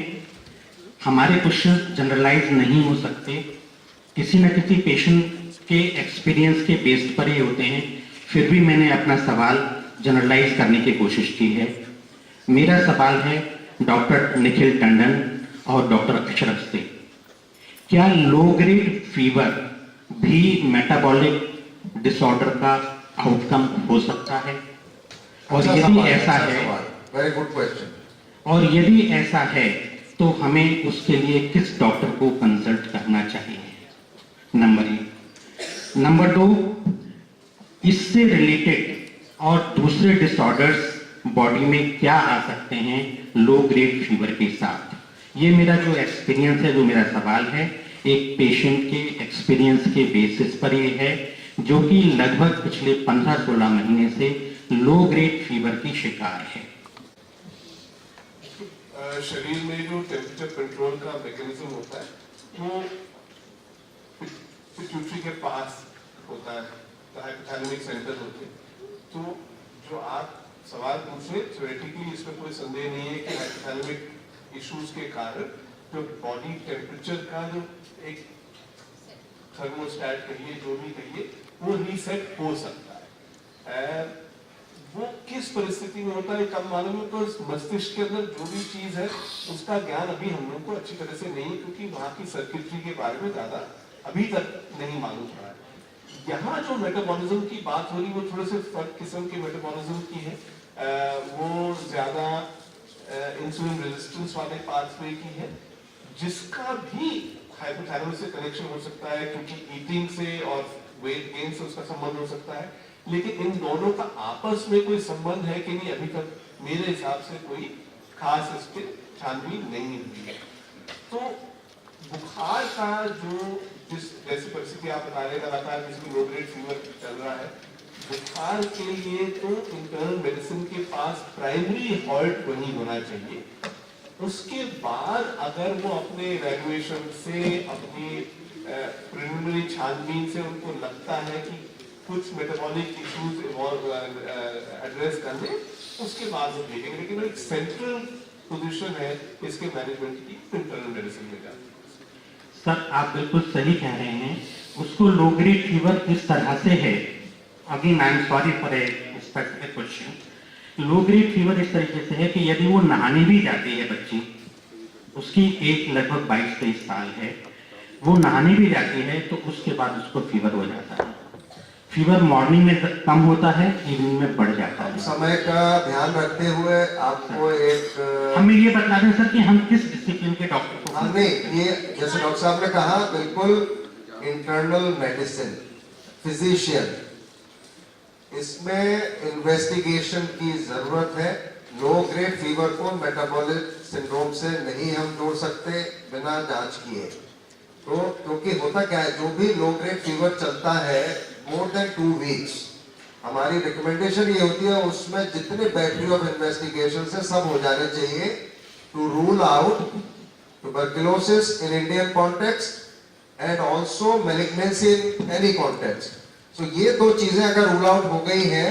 Speaker 11: हमारे क्वेश्चन जनरलाइज नहीं हो सकते, किसी न किसी पेशेंट के एक्सपीरियंस के बेस पर ही होते हैं। फिर भी मैंने अपना सवाल जनरलाइज करने की कोशिश की है। मेरा सवाल है डॉक्टर निखिल टंडन और डॉक्टर अशरफ से, क्या लो ग्रेड फीवर भी मेटाबॉलिक डिसऑर्डर का आउटकम हो सकता है? और यदि ऐसा है,
Speaker 2: वेरी गुड क्वेश्चन,
Speaker 11: और यदि ऐसा है तो हमें उसके लिए किस डॉक्टर को कंसल्ट करना चाहिए? नंबर 1। नंबर 2, इससे रिलेटेड और दूसरे डिसऑर्डर्स बॉडी में क्या आ सकते हैं लो ग्रेड फीवर के साथ? ये मेरा जो एक्सपीरियंस है, जो मेरा सवाल है, एक पेशेंट के एक्सपीरियंस के बेसिस पर ये है जो कि लगभग पिछले 15-16 महीने से लो ग्रेड फीवर की शिकार है।
Speaker 6: शरीर में जो टेम्परेचर कंट्रोल का मैकेनिज्म होता है वो पिट्यूटरी के पास होता है, हाइपोथैलेमिक सेंटर होते हैं। तो जो आप सवाल पूछ रहे, थ्योरेटिकली इसमें कोई संदेह नहीं है कि हाइपोथैलेमिक इश्यूज के कारण जो बॉडी टेम्परेचर का जो एक थर्मोस्टैट कहिए, जो भी कहिए, वो रीसेट हो सकता है। वो किस परिस्थिति में होता है कम मालूम है, तो मस्तिष्क के अंदर जो भी चीज है उसका ज्ञान अभी हम लोग को अच्छी तरह से नहीं, क्योंकि वहां की सर्किटरी के बारे में ज्यादा अभी तक नहीं मालूम पड़ा है। यहाँ जो मेटाबॉलिज्म की बात हो रही वो थोड़े से फर्क किस्म के मेटाबॉलिज्म की है। वो ज्यादा इंसुलिन रेजिस्टेंस वाले पाथवे की है, जिसका भी हाइपोथैलेमस से कनेक्शन हो सकता है, क्योंकि ईटिंग से और वेट गेन से उसका संबंध हो सकता है। लेकिन इन दोनों का आपस में कोई संबंध है कि नहीं, अभी तक मेरे हिसाब से कोई खास इस पे छानबीन नहीं हुई है। तो बुखार का जो जिस जैसी परिस्थिति आप बता रहे, लगातार किसी लो ग्रेड फीवर चल रहा है, बुखार के लिए तो इंटरनल मेडिसिन के पास प्राइमरी हॉल्ट वही होना चाहिए। उसके बाद अगर वो अपने इवैल्यूएशन से, अपनी प्रिलिमिनरी छानबीन से उनको लगता है कि कुछ मेटाबॉलिक इश्यूज एड्रेस करने, उसके बाद वो देखेंगे। लेकिन एक सेंट्रल पोजीशन है इसके मैनेजमेंट की इंटरनल मेडिसिन में जाती है।
Speaker 11: सर, आप बिल्कुल सही कह रहे हैं। उसको लो ग्रेड फीवर इस तरह से है, again I am sorry for a specific question. Low grade fever इस तरीके से है कि यदि वो नहाने भी जाती है बच्ची, उसकी एज लगभग 22-23 साल है, वो नहाने भी जाती है तो उसके बाद उसको फीवर हो जाता है। फीवर मॉर्निंग में कम होता है, इवनिंग में बढ़ जाता है।
Speaker 2: समय का ध्यान रखते हुए आपको एक
Speaker 11: हमें ये बता दें सर कि हम किस डिसिप्लिन के डॉक्टर को,
Speaker 2: हमने ये जैसे डॉक्टर साहब ने कहा, बिल्कुल इंटरनल मेडिसिन फिजिशियन, इसमें इन्वेस्टिगेशन की जरूरत है। लो ग्रेड फीवर को मेटाबॉलिक सिंड्रोम से नहीं हम जोड़ सकते बिना जांच किए। तो क्योंकि होता क्या है, जो भी लो ग्रेड फीवर चलता है मोर देन 2 वीक्स, हमारी रिकमेंडेशन ये होती है उसमें जितने बैटरी ऑफ इन्वेस्टिगेशन है सब हो जाने चाहिए to rule out tuberculosis in Indian context and also malignancy in any context. तो ये 2 चीजें अगर रूल आउट हो गई हैं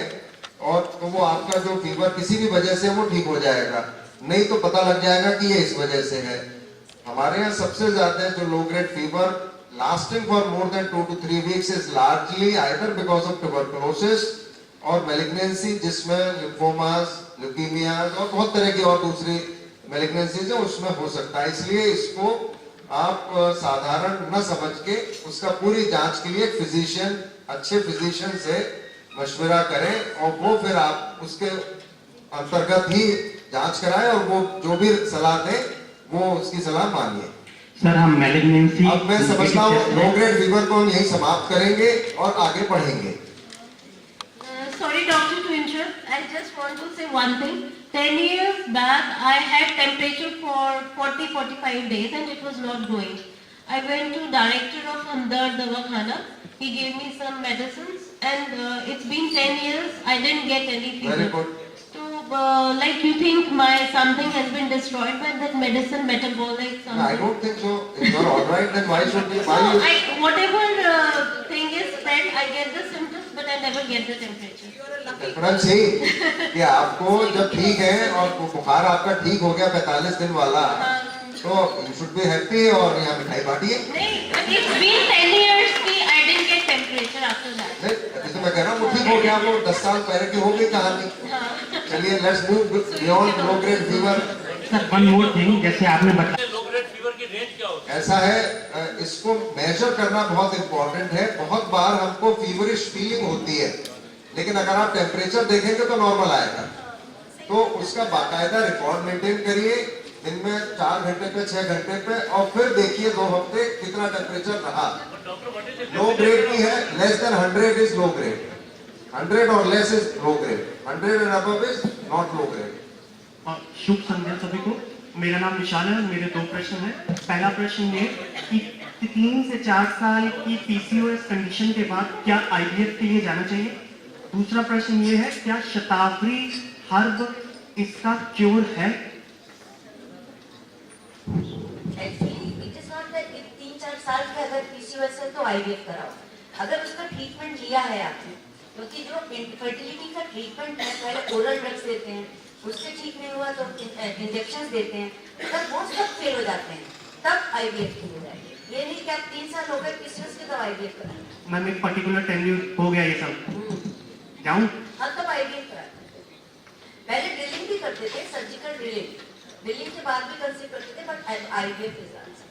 Speaker 2: और तो वो आपका जो फीवर किसी भी वजह से वो ठीक हो जाएगा, नहीं तो पता लग जाएगा कि ये इस वजह से है। हमारे यहाँ सबसे ज्यादा जो low grade fever lasting for more than 2 to 3 weeks is largely either because of tuberculosis और malignancy, जिसमें lymphomas, leukemias और बहुत तरह की और दूसरी malignancies है, उसमें हो सकता है। इसलिए इसको आप साधारण न समझ के उसका पूरी जांच के लिए फिजिशियन, अच्छे फिजिशियन से मशवरा करें और वो फिर आप उसके अंतर्गत ही जांच कराएं और वो जो भी सलाह दें वो उसकी सलाह मानिए।
Speaker 11: सर, हम मैलिग्नेंसी,
Speaker 2: अब मैं समझता हूँ लो ग्रेड फीवर को हम यही समाप्त करेंगे और आगे बढ़ेंगे।
Speaker 15: Sorry, doctor, to interrupt. I just want to say one thing. 10 years back, I had temperature for 40-45 days and it was not going. I went to director of Hamdard Dawakana. He gave me some medicines, and it's been 10 years. I didn't get any fever.
Speaker 2: Very good.
Speaker 15: So, like you think something has been destroyed by that medicine, metabolic something?
Speaker 2: No, I don't think so. If you're all right, then why should we? Why
Speaker 15: No,
Speaker 2: you?
Speaker 15: whatever thing is spread, I get the symptoms, but I never get the temperature.
Speaker 2: Reference ही कि आपको जब ठीक है और बुखार आपका ठीक हो गया 45 दिन वाला, तो you should be happy और यहाँ मिठाई बांटिए।
Speaker 15: नहीं, it's been 10 years कि I didn't get temperature after that.
Speaker 2: नहीं, जैसे मैं कह रहा हूँ वो ठीक हो गया, वो 10 साल पहले की हो गई कहानी। चलिए, let's move beyond low grade fever.
Speaker 11: Sir, one more thing, जैसे आपने बताया
Speaker 16: लो ग्रेड फीवर की रेंज क्या होती है?
Speaker 2: ऐसा है, इसको मेजर करना बहुत इंपॉर्टेंट है। बहुत बार हमको फीवरिश फीलिंग होती है, लेकिन अगर आप टेम्परेचर देखेंगे तो नॉर्मल आएगा। तो उसका बाकायदा रिकॉर्ड मेंटेन करिए, दिन में 4 घंटे पे 6 घंटे पे, और फिर देखिए 2 हफ्ते कितना टेम्परेचर रहा। लो ग्रेड की है, less than 100 is low grade, 100 और less is low grade, 100 and above is not low grade.
Speaker 17: शुभ संध्या सभी को। मेरा नाम विशाल है। मेरे 2 प्रश्न हैं। पहला प्रश्न ये कि 3 से 4 साल की पीसीओएस कंडीशन के बाद क्या आईवीएफ के लिए जाना चाहिए? दूसरा प्रश्न ये है, क्या शतावरी हर्ब इसका क्योर है?
Speaker 5: Actually it is not that 3-4 साल के अगर पीसीओएस है तो आईवीएफ कराओ, अगर उसका ट्रीटमेंट लिया है आपने, क्योंकि जो फर्टिलिटी का ट्रीटमेंट है, पहले ओरल ड्रग्स देते हैं, उससे ठीक नहीं हुआ तो इंजेक्शन देते हैं, तब वो सब फेल हो जाते हैं, तब आईवीएफ की हो जाएगी। ये नहीं कि आप 3 साल हो गए पीसीओएस के तब आईवीएफ कराएं।
Speaker 17: मैम एक पर्टिकुलर टेन्यूर हो गया ये सब, जाऊं?
Speaker 5: हाँ, तब आईवीएफ कराते थे। पहले ड्रिलिंग भी करते थे, सर्जिकल ड्रिलिंग के बाद भी कंसीव करते थे, बट आईवीएफ इज आंसर।